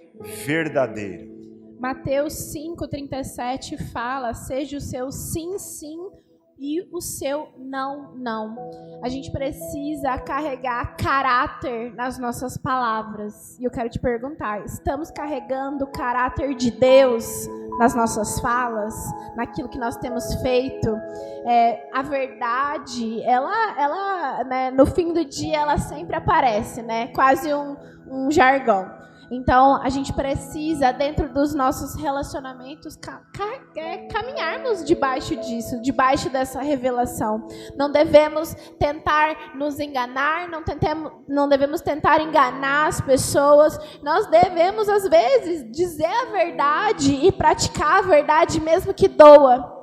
verdadeiro. Mateus 5,37 fala: seja o seu sim, sim e o seu não, não. A gente precisa carregar caráter nas nossas palavras. E eu quero te perguntar, estamos carregando o caráter de Deus nas nossas falas, naquilo que nós temos feito? A verdade, ela né, no fim do dia, ela sempre aparece, né? Quase um jargão. Então, a gente precisa, dentro dos nossos relacionamentos, caminharmos debaixo disso, debaixo dessa revelação. Não devemos tentar nos enganar, não devemos tentar enganar as pessoas. Nós devemos, às vezes, dizer a verdade e praticar a verdade, mesmo que doa.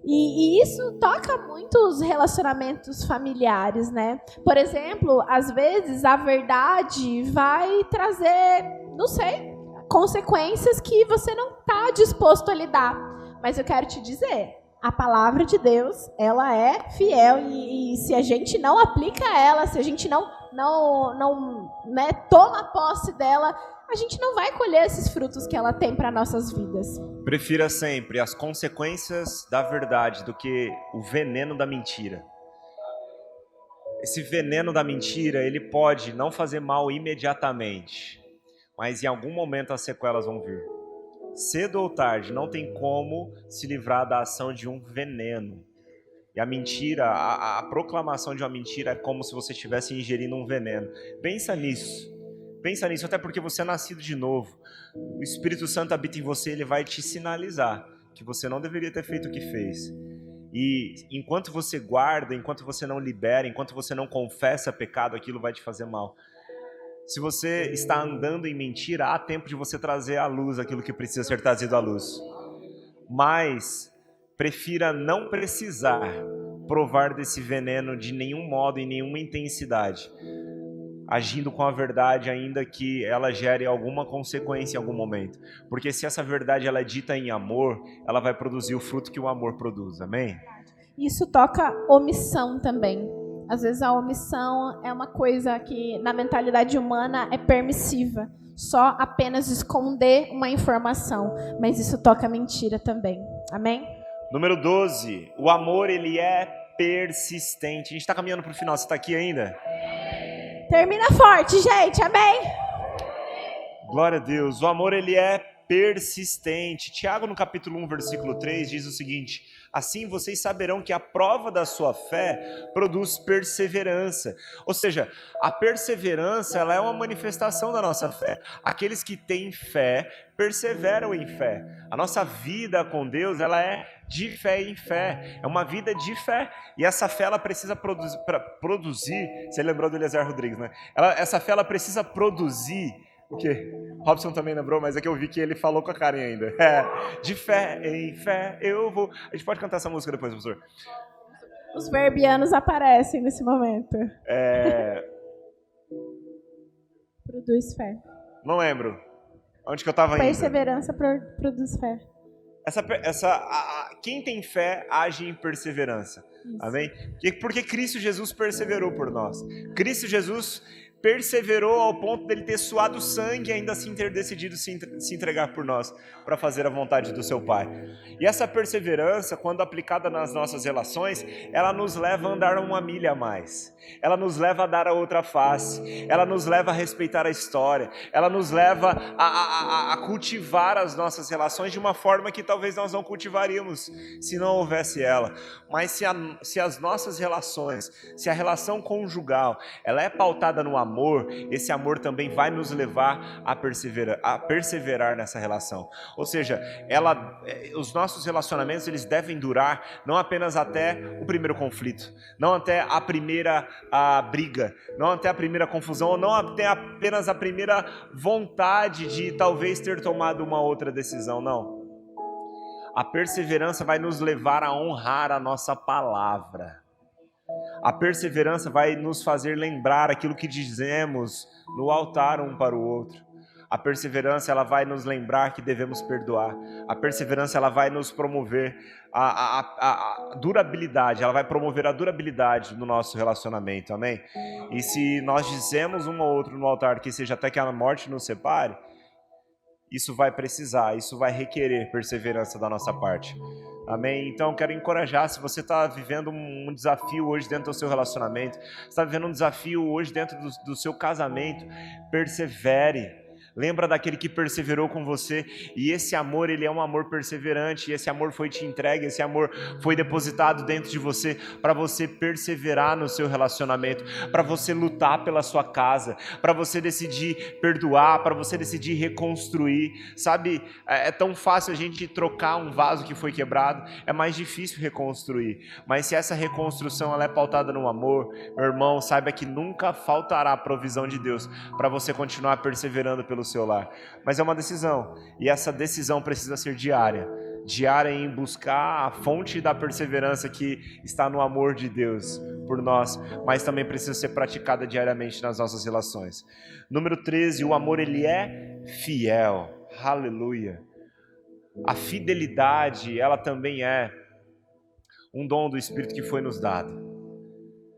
E isso toca muito os relacionamentos familiares, né? Por exemplo, às vezes a verdade vai trazer, não sei, consequências que você não está disposto a lidar. Mas eu quero te dizer, a palavra de Deus, ela é fiel e se a gente não aplica ela, se a gente não toma posse dela, a gente não vai colher esses frutos que ela tem para nossas vidas. Prefira sempre as consequências da verdade do que o veneno da mentira. Esse veneno da mentira, ele pode não fazer mal imediatamente, mas em algum momento as sequelas vão vir. Cedo ou tarde, não tem como se livrar da ação de um veneno. E a mentira, a proclamação de uma mentira é como se você estivesse ingerindo um veneno. Pensa nisso, até porque você é nascido de novo. O Espírito Santo habita em você, ele vai te sinalizar que você não deveria ter feito o que fez. E enquanto você guarda, enquanto você não libera, enquanto você não confessa pecado, aquilo vai te fazer mal. Se você está andando em mentira, há tempo de você trazer à luz aquilo que precisa ser trazido à luz. Mas prefira não precisar provar desse veneno de nenhum modo, em nenhuma intensidade, agindo com a verdade, ainda que ela gere alguma consequência em algum momento. Porque se essa verdade ela é dita em amor, ela vai produzir o fruto que o amor produz. Amém? Isso toca omissão também. Às vezes a omissão é uma coisa que na mentalidade humana é permissiva. Só apenas esconder uma informação. Mas isso toca mentira também. Amém? Número 12. O amor, ele é persistente. A gente está caminhando para o final. Você está aqui ainda? Termina forte, gente. Amém? Glória a Deus. O amor, ele é persistente. Tiago, no capítulo 1, versículo 3, diz o seguinte: assim vocês saberão que a prova da sua fé produz perseverança. Ou seja, a perseverança, ela é uma manifestação da nossa fé. Aqueles que têm fé, perseveram em fé. A nossa vida com Deus, ela é de fé em fé. É uma vida de fé. E essa fé, ela precisa produzir. Você lembrou do Eliezer Rodrigues, né? Essa fé, ela precisa produzir. O quê? Robson também lembrou, mas é que eu vi que ele falou com a Karen ainda. De fé em fé eu vou. A gente pode cantar essa música depois, professor? Os verbianos aparecem nesse momento. Produz fé. Não lembro. Onde que eu estava indo? Perseverança produz fé. Quem tem fé age em perseverança. Isso. Amém? Porque Cristo Jesus perseverou por nós. Cristo Jesus perseverou ao ponto dele ter suado sangue e ainda assim ter decidido se entregar por nós para fazer a vontade do seu Pai. E essa perseverança, quando aplicada nas nossas relações, ela nos leva a andar uma milha a mais. Ela nos leva a dar a outra face. Ela nos leva a respeitar a história. Ela nos leva a cultivar as nossas relações de uma forma que talvez nós não cultivaríamos se não houvesse ela. Mas se as nossas relações, se a relação conjugal, ela é pautada no amor, esse amor também vai nos levar a perseverar nessa relação. Ou seja, os nossos relacionamentos, eles devem durar não apenas até o primeiro conflito, não até a primeira briga, não até a primeira confusão, ou não até apenas a primeira vontade de talvez ter tomado uma outra decisão, não. A perseverança vai nos levar a honrar a nossa palavra. A perseverança vai nos fazer lembrar aquilo que dizemos no altar um para o outro. A perseverança, ela vai nos lembrar que devemos perdoar. A perseverança, ela vai nos promover a durabilidade, ela vai promover a durabilidade no nosso relacionamento, amém? E se nós dizemos um ao outro no altar que seja até que a morte nos separe, isso vai requerer perseverança da nossa parte. Amém? Então, quero encorajar, se você está vivendo um desafio hoje dentro do seu relacionamento, está vivendo um desafio hoje dentro do seu casamento, persevere. Lembra daquele que perseverou com você, e esse amor, ele é um amor perseverante, e esse amor foi te entregue, esse amor foi depositado dentro de você, para você perseverar no seu relacionamento, para você lutar pela sua casa, para você decidir perdoar, para você decidir reconstruir, sabe, é tão fácil a gente trocar um vaso que foi quebrado, é mais difícil reconstruir, mas se essa reconstrução ela é pautada no amor, meu irmão, saiba que nunca faltará a provisão de Deus, para você continuar perseverando pelo seu lar, mas é uma decisão, e essa decisão precisa ser diária. diária em buscar a fonte da perseverança que está no amor de Deus por nós, mas também precisa ser praticada diariamente nas nossas relações. Número 13, o amor ele é fiel. Aleluia. A fidelidade, ela também é um dom do Espírito que foi nos dado.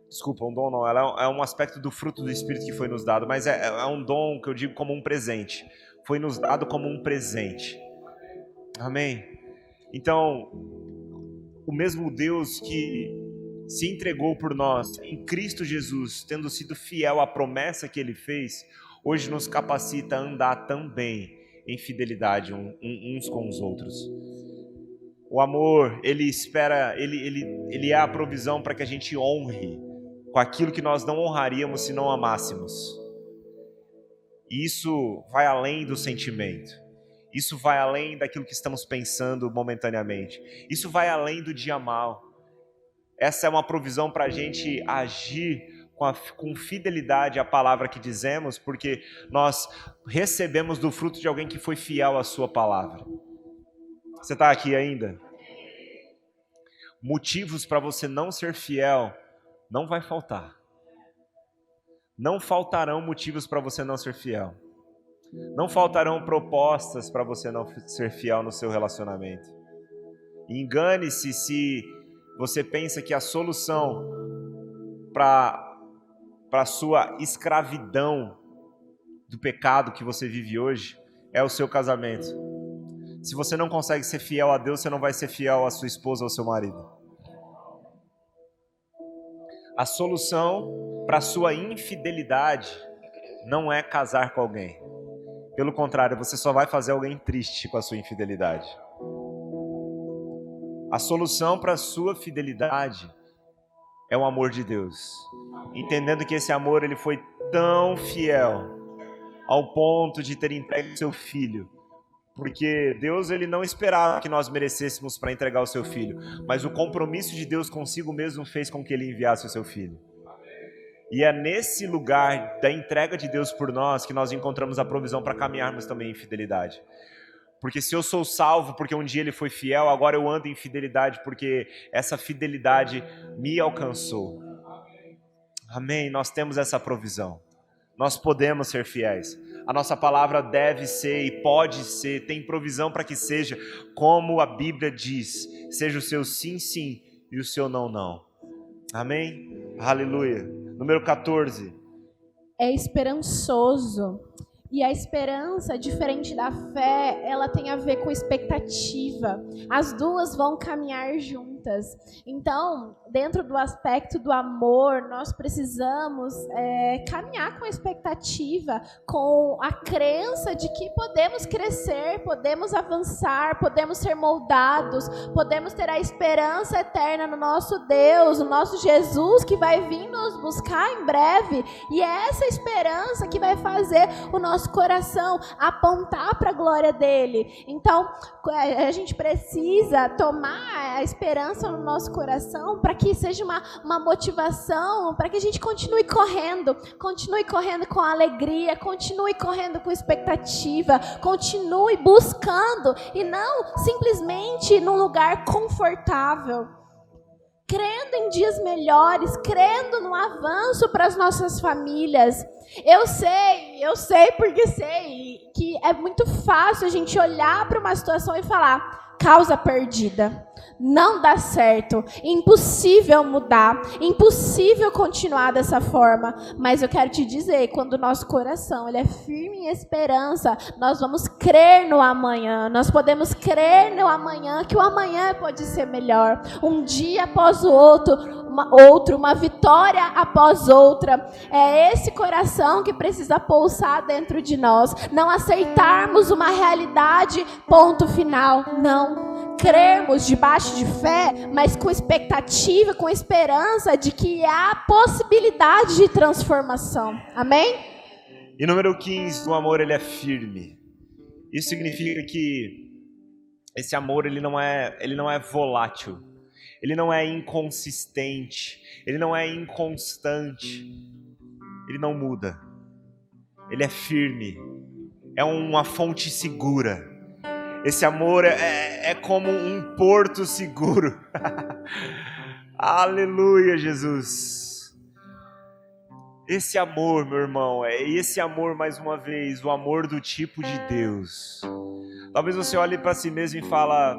Desculpa, um dom não, ela é um aspecto do fruto do Espírito que foi nos dado, mas é um dom que eu digo como um presente. Foi nos dado como um presente. Amém? Então, o mesmo Deus que se entregou por nós em Cristo Jesus, tendo sido fiel à promessa que Ele fez, hoje nos capacita a andar também em fidelidade uns com os outros. O amor, ele espera, ele é a provisão para que a gente honre com aquilo que nós não honraríamos se não amássemos. E isso vai além do sentimento. Isso vai além daquilo que estamos pensando momentaneamente. Isso vai além do dia mal. Essa é uma provisão para a gente agir com fidelidade à palavra que dizemos, porque nós recebemos do fruto de alguém que foi fiel à sua palavra. Você está aqui ainda? Motivos para você não ser fiel não vai faltar. Não faltarão motivos para você não ser fiel. Não faltarão propostas para você não ser fiel no seu relacionamento. Engane-se se você pensa que a solução para a sua escravidão do pecado que você vive hoje é o seu casamento. Se você não consegue ser fiel a Deus, você não vai ser fiel à sua esposa ou ao seu marido. A solução para a sua infidelidade não é casar com alguém. Pelo contrário, você só vai fazer alguém triste com a sua infidelidade. A solução para a sua fidelidade é o amor de Deus. Entendendo que esse amor ele foi tão fiel ao ponto de ter entregue seu filho. Porque Deus ele não esperava que nós merecêssemos para entregar o seu filho, mas o compromisso de Deus consigo mesmo fez com que ele enviasse o seu filho. E é nesse lugar da entrega de Deus por nós que nós encontramos a provisão para caminharmos também em fidelidade. Porque se eu sou salvo porque um dia ele foi fiel, agora eu ando em fidelidade porque essa fidelidade me alcançou. Amém? Nós temos essa provisão. Nós podemos ser fiéis. A nossa palavra deve ser e pode ser, tem provisão para que seja como a Bíblia diz. Seja o seu sim, sim e o seu não, não. Amém? Aleluia. Número 14. É esperançoso. E a esperança, diferente da fé, ela tem a ver com expectativa. As duas vão caminhar juntas. Então, dentro do aspecto do amor, nós precisamos caminhar com expectativa, com a crença de que podemos crescer, podemos avançar, podemos ser moldados, podemos ter a esperança eterna no nosso Deus, no nosso Jesus, que vai vir nos buscar em breve. E é essa esperança que vai fazer o nosso coração apontar para a glória dele. Então, a gente precisa tomar a esperança no nosso coração para que seja uma motivação, para que a gente continue correndo com alegria, continue correndo com expectativa, continue buscando e não simplesmente num lugar confortável. Crendo em dias melhores, crendo no avanço para as nossas famílias. Eu sei porque sei que é muito fácil a gente olhar para uma situação e falar, causa perdida, não dá certo, impossível mudar, impossível continuar dessa forma. Mas eu quero te dizer, quando o nosso coração ele é firme em esperança, nós vamos crer no amanhã, nós podemos crer no amanhã, que o amanhã pode ser melhor, um dia após o outro, uma vitória após outra. É esse coração que precisa pulsar dentro de nós, não aceitarmos uma realidade, ponto final, não. Crermos debaixo de fé, mas com expectativa, com esperança de que há possibilidade de transformação. Amém? E número 15, o amor ele é firme. Isso significa que esse amor ele não é volátil, ele não é inconsistente, ele não é inconstante, ele não muda, ele é firme, é uma fonte segura. Esse amor é como um porto seguro. Aleluia, Jesus. Esse amor, meu irmão, é esse amor, mais uma vez, o amor do tipo de Deus. Talvez você olhe para si mesmo e fala: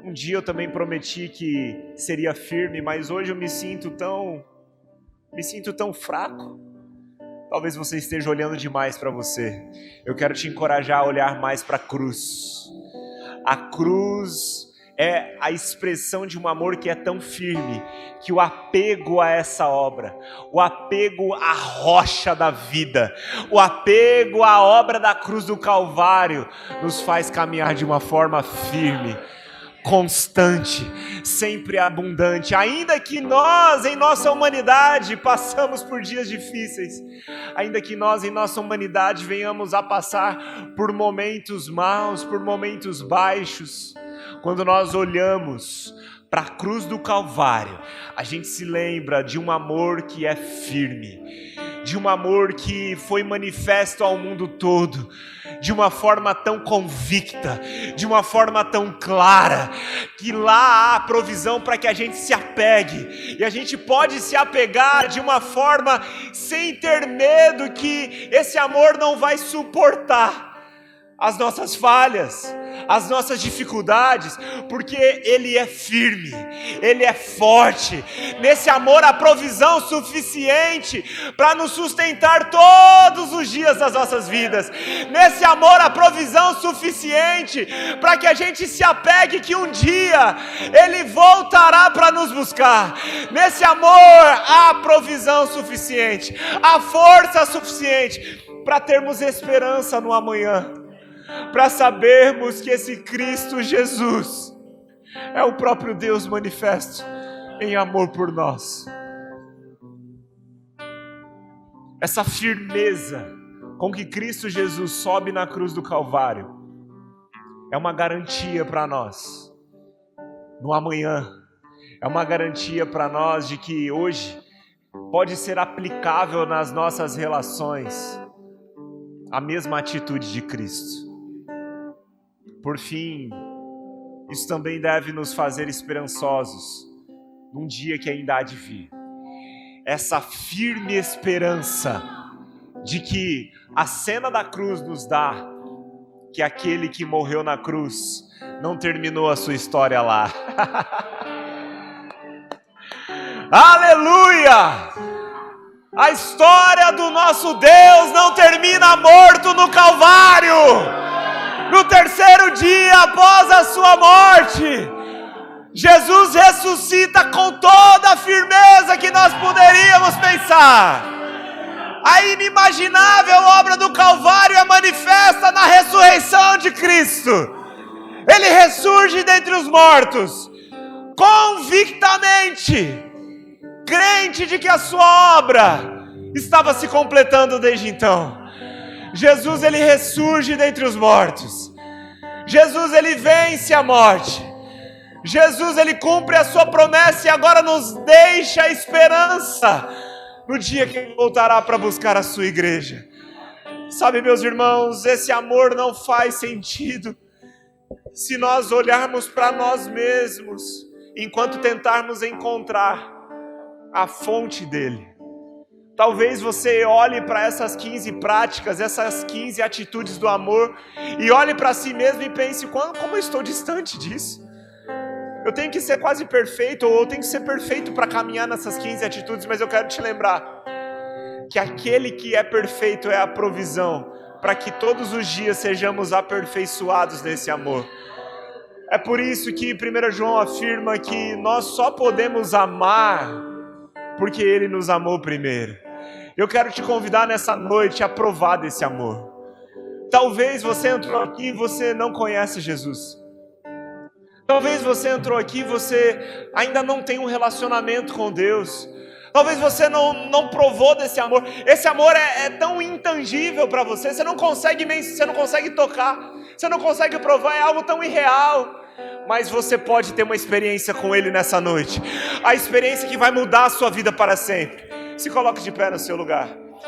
um dia eu também prometi que seria firme, mas hoje eu me sinto tão fraco. Talvez você esteja olhando demais para você. Eu quero te encorajar a olhar mais para a cruz. A cruz é a expressão de um amor que é tão firme, que o apego a essa obra, o apego à rocha da vida, o apego à obra da cruz do Calvário, nos faz caminhar de uma forma firme, constante, sempre abundante. Ainda que nós, em nossa humanidade, passamos por dias difíceis, ainda que nós, em nossa humanidade, venhamos a passar por momentos maus, por momentos baixos, quando nós olhamos para a cruz do Calvário, a gente se lembra de um amor que é firme, de um amor que foi manifesto ao mundo todo, de uma forma tão convicta, de uma forma tão clara, que lá há provisão para que a gente se apegue, e a gente pode se apegar de uma forma sem ter medo que esse amor não vai suportar as nossas falhas, as nossas dificuldades, porque Ele é firme, Ele é forte. Nesse amor há provisão suficiente para nos sustentar todos os dias das nossas vidas. Nesse amor há provisão suficiente para que a gente se apegue que um dia Ele voltará para nos buscar. Nesse amor há provisão suficiente, há força suficiente para termos esperança no amanhã, para sabermos que esse Cristo Jesus é o próprio Deus manifesto em amor por nós. Essa firmeza com que Cristo Jesus sobe na cruz do Calvário é uma garantia para nós no amanhã, é uma garantia para nós de que hoje pode ser aplicável nas nossas relações a mesma atitude de Cristo. Por fim, isso também deve nos fazer esperançosos num dia que ainda há de vir. Essa firme esperança de que a cena da cruz nos dá que aquele que morreu na cruz não terminou a sua história lá. Aleluia! A história do nosso Deus não termina morto no Calvário. No terceiro dia após a sua morte, Jesus ressuscita com toda a firmeza que nós poderíamos pensar. A inimaginável obra do Calvário é manifesta na ressurreição de Cristo. Ele ressurge dentre os mortos, convictamente, crente de que a sua obra estava se completando desde então. Jesus, ele ressurge dentre os mortos. Jesus, ele vence a morte. Jesus, ele cumpre a sua promessa e agora nos deixa a esperança no dia que ele voltará para buscar a sua igreja. Sabe, meus irmãos, esse amor não faz sentido se nós olharmos para nós mesmos enquanto tentarmos encontrar a fonte dele. Talvez você olhe para essas 15 práticas, essas 15 atitudes do amor, e olhe para si mesmo e pense: como eu estou distante disso? Eu tenho que ser quase perfeito, ou eu tenho que ser perfeito para caminhar nessas 15 atitudes, mas eu quero te lembrar que aquele que é perfeito é a provisão para que todos os dias sejamos aperfeiçoados nesse amor. É por isso que 1 João afirma que nós só podemos amar porque Ele nos amou primeiro. Eu quero te convidar nessa noite a provar desse amor. Talvez você entrou aqui e você não conhece Jesus. Talvez você entrou aqui e você ainda não tem um relacionamento com Deus. Talvez você não provou desse amor. Esse amor é tão intangível para você. Você não consegue tocar. Você não consegue provar. É algo tão irreal. Mas você pode ter uma experiência com Ele nessa noite. A experiência que vai mudar a sua vida para sempre. Se coloque de pé no seu lugar.